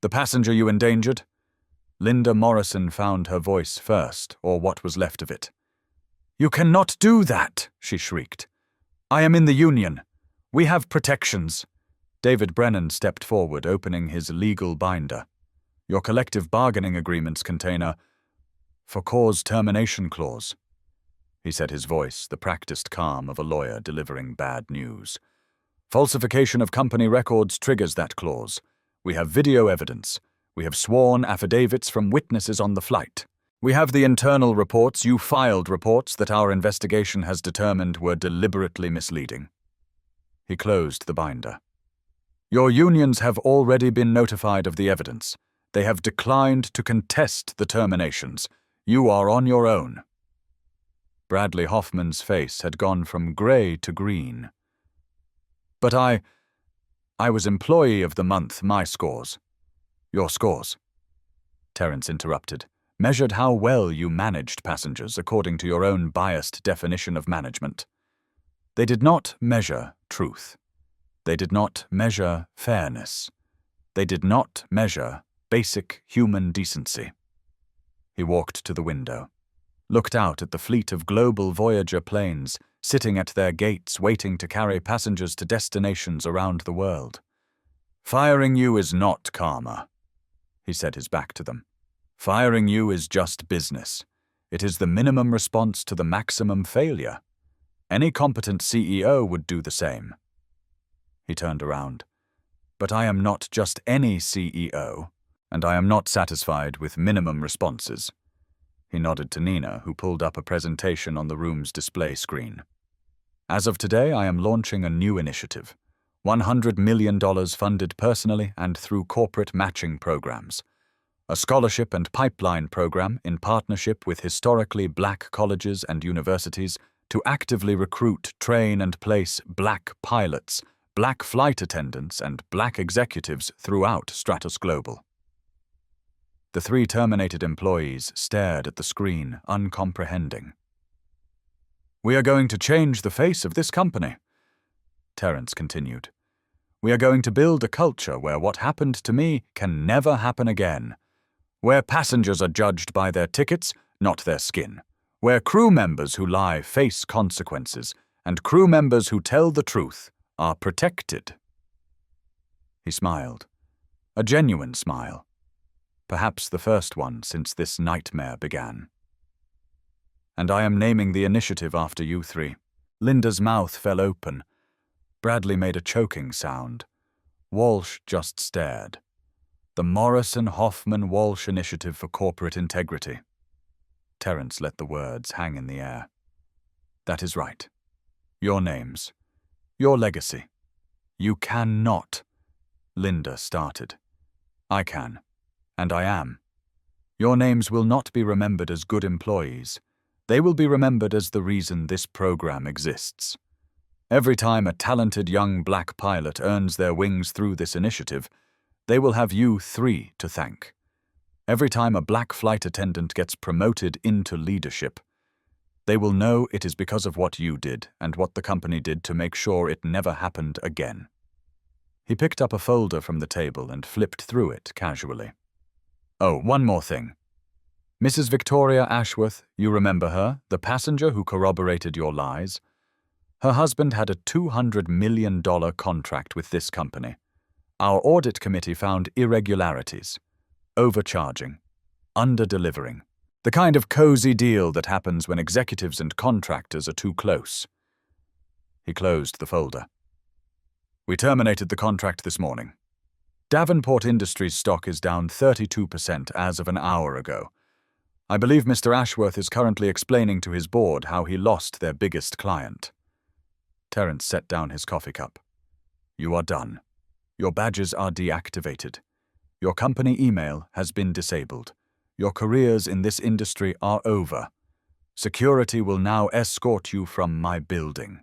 A: The passenger you endangered? Linda Morrison found her voice first, or what was left of it. You cannot do that, she shrieked. I am in the union. We have protections. David Brennan stepped forward, opening his legal binder. Your collective bargaining agreements contain a for cause termination clause. He said, his voice the practiced calm of a lawyer delivering bad news. Falsification of company records triggers that clause. We have video evidence. We have sworn affidavits from witnesses on the flight. We have the internal reports, you filed reports that our investigation has determined were deliberately misleading. He closed the binder. Your unions have already been notified of the evidence. They have declined to contest the terminations. You are on your own. Bradley Hoffman's face had gone from grey to green. But I was Employee of the Month, my scores. Your scores, Terence interrupted, measured how well you managed passengers according to your own biased definition of management. They did not measure truth. They did not measure fairness. They did not measure basic human decency. He walked to the window, looked out at the fleet of Global Voyager planes sitting at their gates waiting to carry passengers to destinations around the world. Firing you is not karma, he said, his back to them. Firing you is just business. It is the minimum response to the maximum failure. Any competent CEO would do the same. He turned around. But I am not just any CEO, and I am not satisfied with minimum responses. He nodded to Nina, who pulled up a presentation on the room's display screen. As of today, I am launching a new initiative. $100 million funded personally and through corporate matching programs. A scholarship and pipeline program in partnership with historically black colleges and universities to actively recruit, train, and place black pilots, black flight attendants, and black executives throughout Stratos Global. The three terminated employees stared at the screen, uncomprehending. We are going to change the face of this company, Terence continued. We are going to build a culture where what happened to me can never happen again. Where passengers are judged by their tickets, not their skin. Where crew members who lie face consequences, and crew members who tell the truth are protected. He smiled. A genuine smile. Perhaps the first one since this nightmare began. And I am naming the initiative after you three. Linda's mouth fell open. Bradley made a choking sound. Walsh just stared. The Morrison-Hoffman-Walsh Initiative for Corporate Integrity. Terence let the words hang in the air. That is right. Your names. Your legacy. You cannot. Linda started. I can. And I am. Your names will not be remembered as good employees. They will be remembered as the reason this program exists. Every time a talented young black pilot earns their wings through this initiative, they will have you three to thank. Every time a black flight attendant gets promoted into leadership, they will know it is because of what you did and what the company did to make sure it never happened again. He picked up a folder from the table and flipped through it casually. Oh, one more thing. Mrs. Victoria Ashworth, you remember her, the passenger who corroborated your lies? Her husband had a $200 million contract with this company. Our audit committee found irregularities, overcharging, under-delivering, the kind of cozy deal that happens when executives and contractors are too close. He closed the folder. We terminated the contract this morning. Davenport Industries stock is down 32% as of an hour ago. I believe Mr. Ashworth is currently explaining to his board how he lost their biggest client. Terence set down his coffee cup. You are done. Your badges are deactivated. Your company email has been disabled. Your careers in this industry are over. Security will now escort you from my building.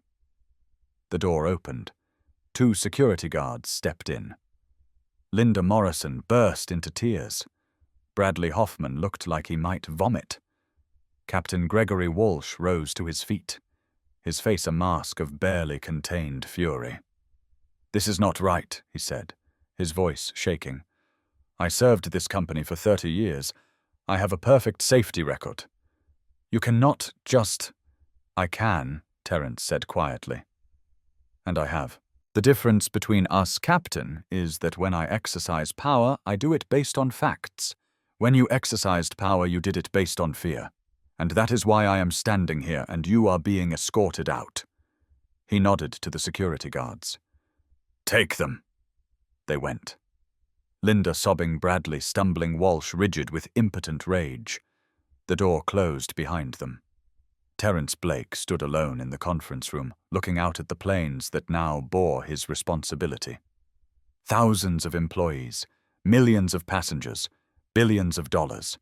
A: The door opened. 2 security guards stepped in. Linda Morrison burst into tears. Bradley Hoffman looked like he might vomit. Captain Gregory Walsh rose to his feet, his face a mask of barely contained fury. This is not right, he said, his voice shaking. I served this company for 30 years. I have a perfect safety record. You cannot just... I can, Terence said quietly. And I have. The difference between us, Captain, is that when I exercise power, I do it based on facts. When you exercised power, you did it based on fear. And that is why I am standing here and you are being escorted out. He nodded to the security guards. Take them. They went. Linda sobbing, Bradley stumbling, Walsh rigid with impotent rage. The door closed behind them. Terence Blake stood alone in the conference room, looking out at the planes that now bore his responsibility. Thousands of employees, millions of passengers, billions of dollars.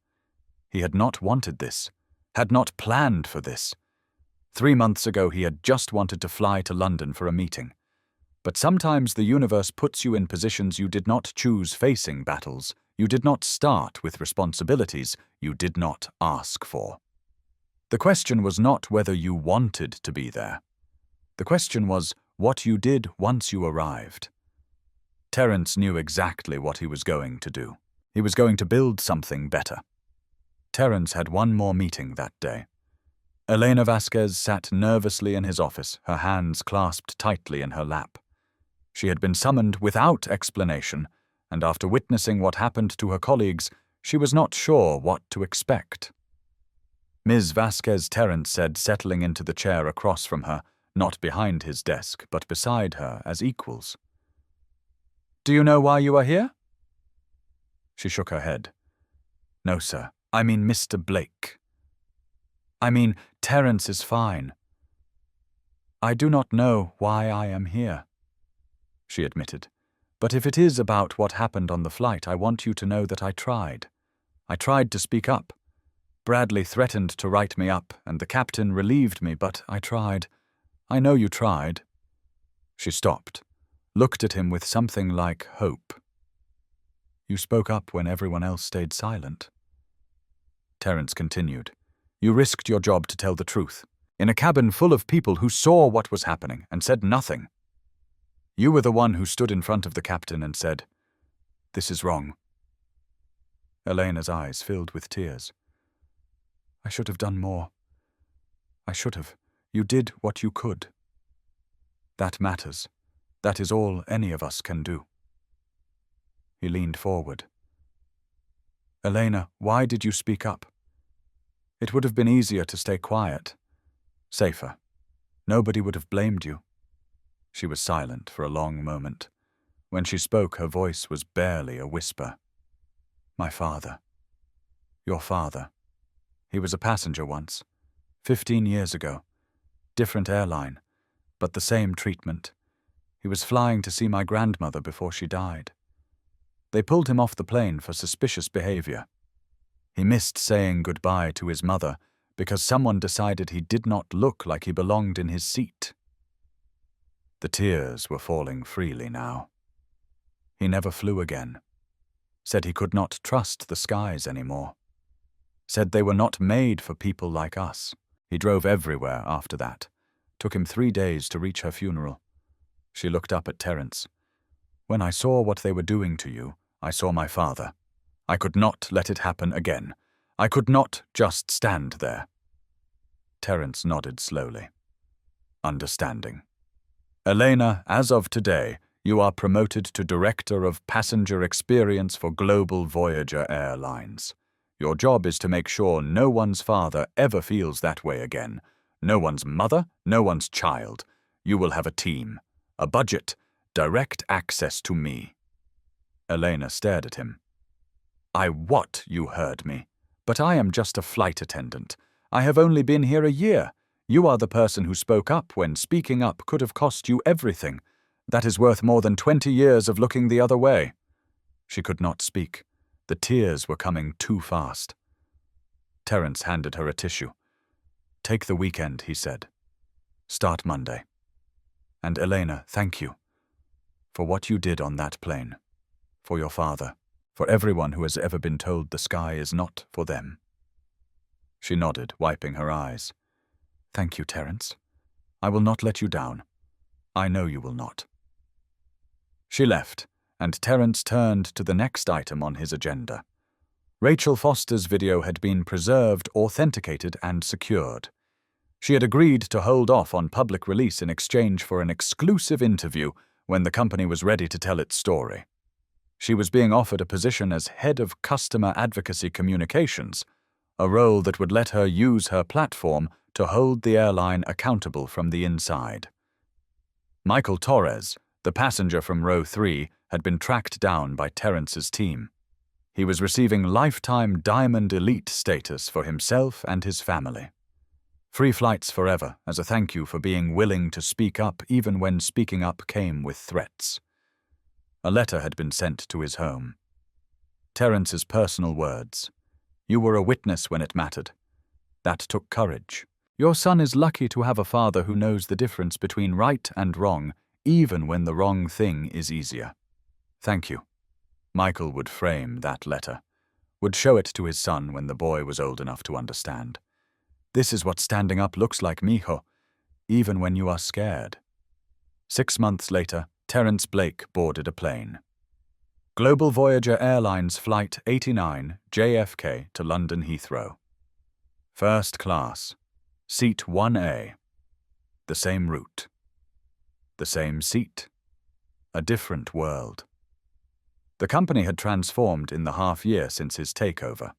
A: He had not wanted this, had not planned for this. 3 months ago he had just wanted to fly to London for a meeting. But sometimes the universe puts you in positions you did not choose, facing battles you did not start, with responsibilities you did not ask for. The question was not whether you wanted to be there. The question was what you did once you arrived. Terence knew exactly what he was going to do. He was going to build something better. Terence had one more meeting that day. Elena Vasquez sat nervously in his office, her hands clasped tightly in her lap. She had been summoned without explanation, and after witnessing what happened to her colleagues, she was not sure what to expect. Ms. Vasquez, Terence said, settling into the chair across from her, not behind his desk, but beside her as equals. "Do you know why you are here?" She shook her head. "No, sir. I mean Mr. Blake. I mean, Terence is fine. I do not know why I am here," she admitted. "But if it is about what happened on the flight, I want you to know that I tried. I tried to speak up. Bradley threatened to write me up, and the captain relieved me, but I tried. I know you tried." She stopped, looked at him with something like hope. "You spoke up when everyone else stayed silent." Terence continued. "You risked your job to tell the truth, in a cabin full of people who saw what was happening and said nothing. You were the one who stood in front of the captain and said, 'This is wrong.'" Elena's eyes filled with tears. "I should have done more. I should have. You did what you could. That matters. That is all any of us can do." He leaned forward. "Elena, why did you speak up? It would have been easier to stay quiet. Safer. Nobody would have blamed you." She was silent for a long moment. When she spoke, her voice was barely a whisper. "My father. Your father. He was a passenger once. 15 years ago. Different airline, but the same treatment. He was flying to see my grandmother before she died. They pulled him off the plane for suspicious behavior. He missed saying goodbye to his mother because someone decided he did not look like he belonged in his seat." The tears were falling freely now. He never flew again. Said he could not trust the skies anymore. Said they were not made for people like us. He drove everywhere after that. Took him 3 days to reach her funeral. She looked up at Terence. "When I saw what they were doing to you, I saw my father. I could not let it happen again. I could not just stand there." Terence nodded slowly. "Understanding. Elena, as of today, you are promoted to Director of Passenger Experience for Global Voyager Airlines. Your job is to make sure no one's father ever feels that way again. No one's mother, no one's child. You will have a team, a budget, direct access to me." Elena stared at him. What, you heard me. But I am just a flight attendant. I have only been here a year. You are the person who spoke up when speaking up could have cost you everything. That is worth more than 20 years of looking the other way." She could not speak. The tears were coming too fast. Terence handed her a tissue. "Take the weekend," he said. "Start Monday. And Elena, thank you for what you did on that plane, for your father, for everyone who has ever been told the sky is not for them." She nodded, wiping her eyes. "Thank you, Terence. I will not let you down. I know you will not." She left, and Terence turned to the next item on his agenda. Rachel Foster's video had been preserved, authenticated, and secured. She had agreed to hold off on public release in exchange for an exclusive interview when the company was ready to tell its story. She was being offered a position as head of customer advocacy communications, a role that would let her use her platform to hold the airline accountable from the inside. Michael Torres, the passenger from row 3, had been tracked down by Terence's team. He was receiving lifetime Diamond Elite status for himself and his family. Free flights forever as a thank you for being willing to speak up even when speaking up came with threats. A letter had been sent to his home. Terence's personal words. You were a witness when it mattered. That took courage. Your son is lucky to have a father who knows the difference between right and wrong, even when the wrong thing is easier. Thank you. Michael would frame that letter, would show it to his son when the boy was old enough to understand. This is what standing up looks like, mijo, even when you are scared. 6 months later, Terence Blake boarded a plane. Global Voyager Airlines Flight 89, JFK to London Heathrow. First class, seat 1A. The same route. The same seat. A different world. The company had transformed in the half-year since his takeover.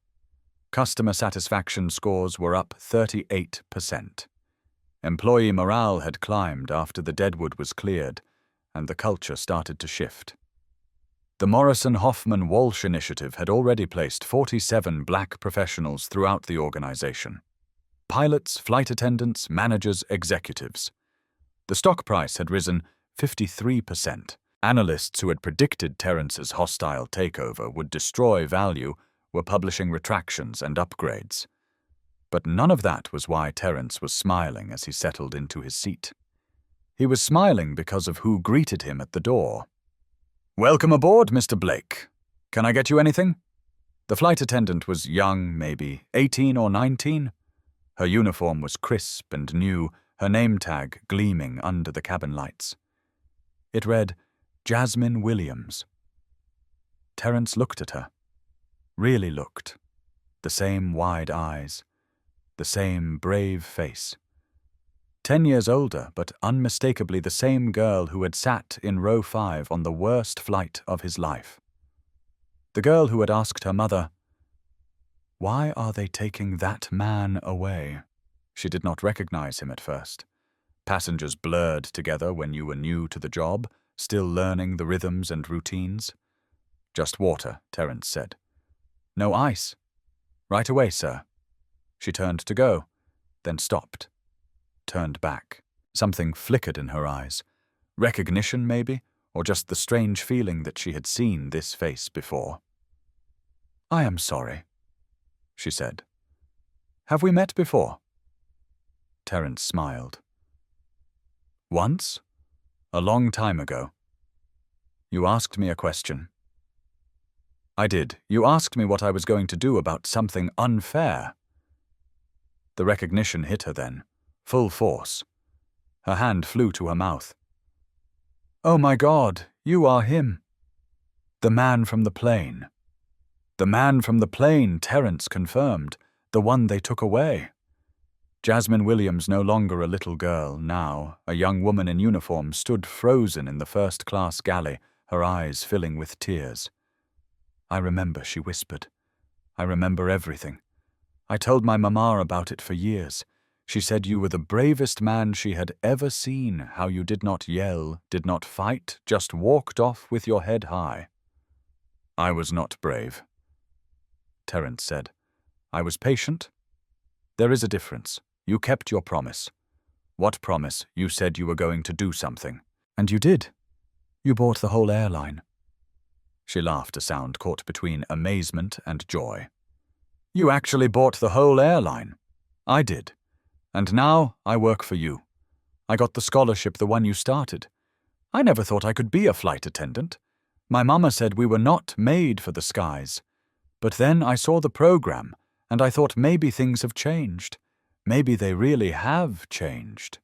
A: Customer satisfaction scores were up 38%. Employee morale had climbed after the deadwood was cleared, and the culture started to shift. The Morrison-Hoffman-Walsh initiative had already placed 47 black professionals throughout the organization. Pilots, flight attendants, managers, executives. The stock price had risen 53%. Analysts who had predicted Terence's hostile takeover would destroy value were publishing retractions and upgrades. But none of that was why Terence was smiling as he settled into his seat. He was smiling because of who greeted him at the door. "Welcome aboard, Mr. Blake. Can I get you anything?" The flight attendant was young, maybe 18 or 19. Her uniform was crisp and new, her name tag gleaming under the cabin lights. It read, Jasmine Williams. Terence looked at her. Really looked. The same wide eyes. The same brave face. 10 years older, but unmistakably the same girl who had sat in row 5 on the worst flight of his life. The girl who had asked her mother, "Why are they taking that man away?" She did not recognize him at first. Passengers blurred together when you were new to the job, still learning the rhythms and routines. "Just water," Terence said. "No ice." "Right away, sir." She turned to go, then stopped. Turned back. Something flickered in her eyes. Recognition, maybe, or just the strange feeling that she had seen this face before. "I am sorry," she said. "Have we met before?" Terence smiled. "Once? A long time ago. You asked me a question." "I did. You asked me what I was going to do about something unfair." The recognition hit her then, full force. Her hand flew to her mouth. "Oh my God, you are him." "The man from the plane." "The man from the plane," Terence confirmed. "The one they took away." Jasmine Williams, no longer a little girl, now a young woman in uniform, stood frozen in the first-class galley, her eyes filling with tears. "I remember," she whispered. "I remember everything. I told my mama about it for years. She said you were the bravest man she had ever seen, how you did not yell, did not fight, just walked off with your head high." "I was not brave," Terence said. "I was patient. There is a difference. You kept your promise." "What promise?" "You said you were going to do something." "And you did. You bought the whole airline." She laughed, a sound caught between amazement and joy. "You actually bought the whole airline." "I did. And now I work for you. I got the scholarship, the one you started. I never thought I could be a flight attendant. My mama said we were not made for the skies. But then I saw the program, and I thought maybe things have changed. Maybe they really have changed."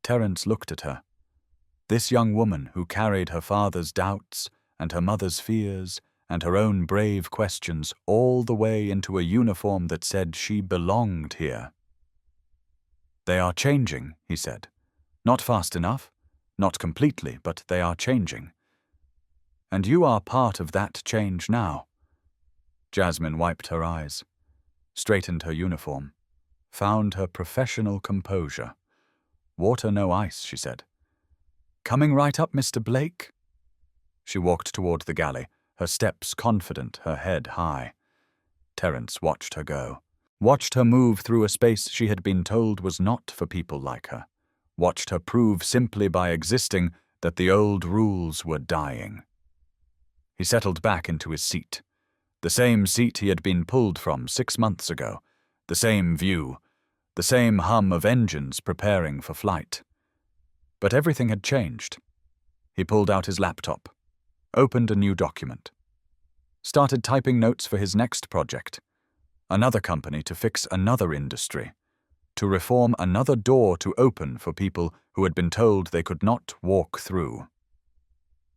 A: Terence looked at her. This young woman who carried her father's doubts and her mother's fears and her own brave questions all the way into a uniform that said she belonged here. "They are changing," he said. "Not fast enough, not completely, but they are changing. And you are part of that change now." Jasmine wiped her eyes, straightened her uniform, found her professional composure. "Water, no ice," she said. "Coming right up, Mr. Blake." She walked toward the galley, her steps confident, her head high. Terence watched her go. Watched her move through a space she had been told was not for people like her. Watched her prove simply by existing that the old rules were dying. He settled back into his seat, the same seat he had been pulled from 6 months ago, the same view, the same hum of engines preparing for flight. But everything had changed. He pulled out his laptop, opened a new document, started typing notes for his next project, another company to fix another industry, to reform another door to open for people who had been told they could not walk through.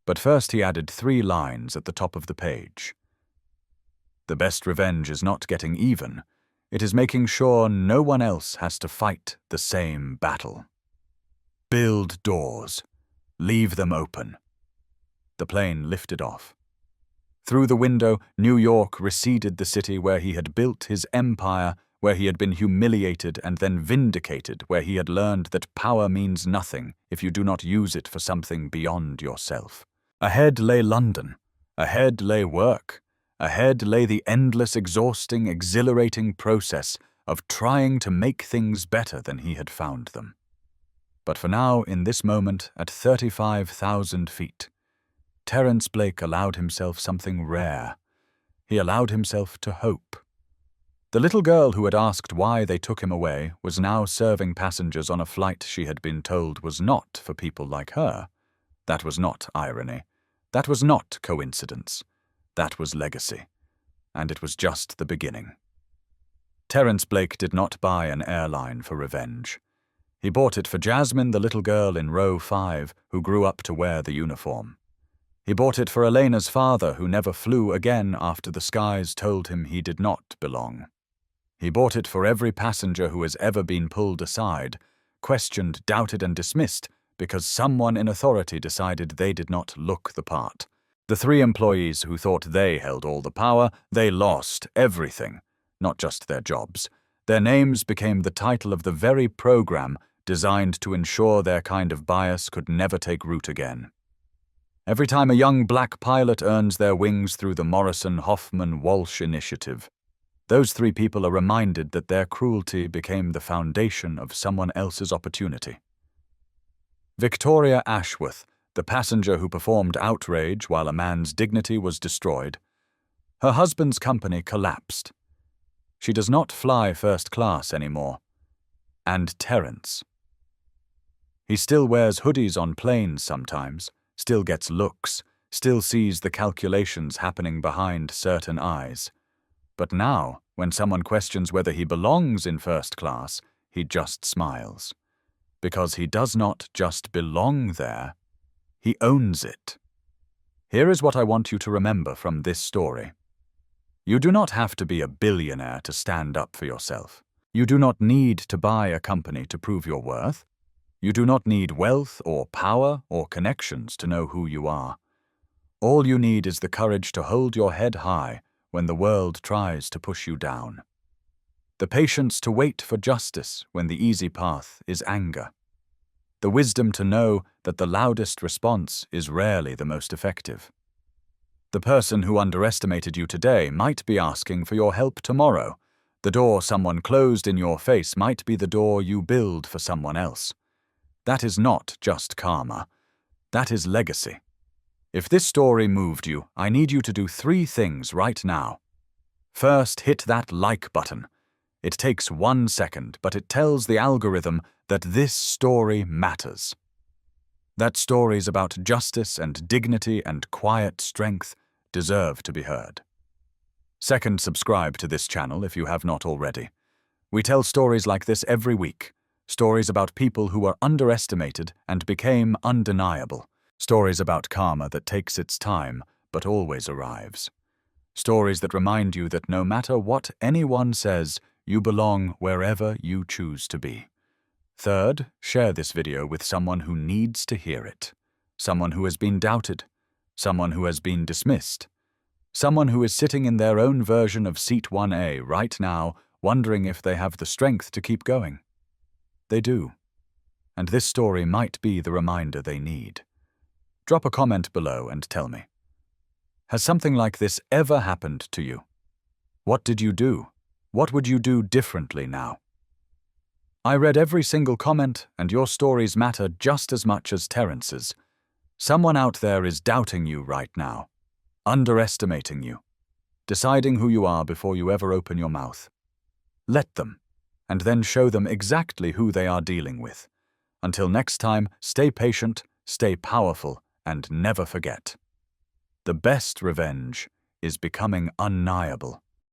A: But first he added 3 lines at the top of the page. The best revenge is not getting even, it is making sure no one else has to fight the same battle. Build doors. Leave them open. The plane lifted off. Through the window, New York receded, the city where he had built his empire, where he had been humiliated and then vindicated, where he had learned that power means nothing if you do not use it for something beyond yourself. Ahead lay London. Ahead lay work. Ahead lay the endless, exhausting, exhilarating process of trying to make things better than he had found them. But for now, in this moment, at 35,000 feet, Terence Blake allowed himself something rare. He allowed himself to hope. The little girl who had asked why they took him away was now serving passengers on a flight she had been told was not for people like her. That was not irony. That was not coincidence. That was legacy. And it was just the beginning. Terence Blake did not buy an airline for revenge. He bought it for Jasmine, the little girl in row 5 who grew up to wear the uniform. He bought it for Elena's father, who never flew again after the skies told him he did not belong. He bought it for every passenger who has ever been pulled aside, questioned, doubted, and dismissed because someone in authority decided they did not look the part. The 3 employees who thought they held all the power, they lost everything, not just their jobs. Their names became the title of the very program designed to ensure their kind of bias could never take root again. Every time a young black pilot earns their wings through the Morrison-Hoffman-Walsh initiative, those 3 people are reminded that their cruelty became the foundation of someone else's opportunity. Victoria Ashworth, the passenger who performed outrage while a man's dignity was destroyed, her husband's company collapsed. She does not fly first class anymore. And Terence. He still wears hoodies on planes sometimes, still gets looks, still sees the calculations happening behind certain eyes. But now, when someone questions whether he belongs in first class, he just smiles. Because he does not just belong there, he owns it. Here is what I want you to remember from this story. You do not have to be a billionaire to stand up for yourself. You do not need to buy a company to prove your worth. You do not need wealth or power or connections to know who you are. All you need is the courage to hold your head high when the world tries to push you down. The patience to wait for justice when the easy path is anger. The wisdom to know that the loudest response is rarely the most effective. The person who underestimated you today might be asking for your help tomorrow. The door someone closed in your face might be the door you build for someone else. That is not just karma. That is legacy. If this story moved you, I need you to do 3 things right now. First, hit that like button. It takes 1 second, but it tells the algorithm that this story matters. That stories about justice and dignity and quiet strength deserve to be heard. Second, subscribe to this channel if you have not already. We tell stories like this every week. Stories about people who were underestimated and became undeniable. Stories about karma that takes its time but always arrives. Stories that remind you that no matter what anyone says, you belong wherever you choose to be. Third, share this video with someone who needs to hear it. Someone who has been doubted. Someone who has been dismissed. Someone who is sitting in their own version of Seat 1A right now, wondering if they have the strength to keep going. They do. And this story might be the reminder they need. Drop a comment below and tell me. Has something like this ever happened to you? What did you do? What would you do differently now? I read every single comment, and your stories matter just as much as Terence's. Someone out there is doubting you right now, underestimating you, deciding who you are before you ever open your mouth. Let them, and then show them exactly who they are dealing with. Until next time, stay patient, stay powerful, and never forget. The best revenge is becoming undeniable.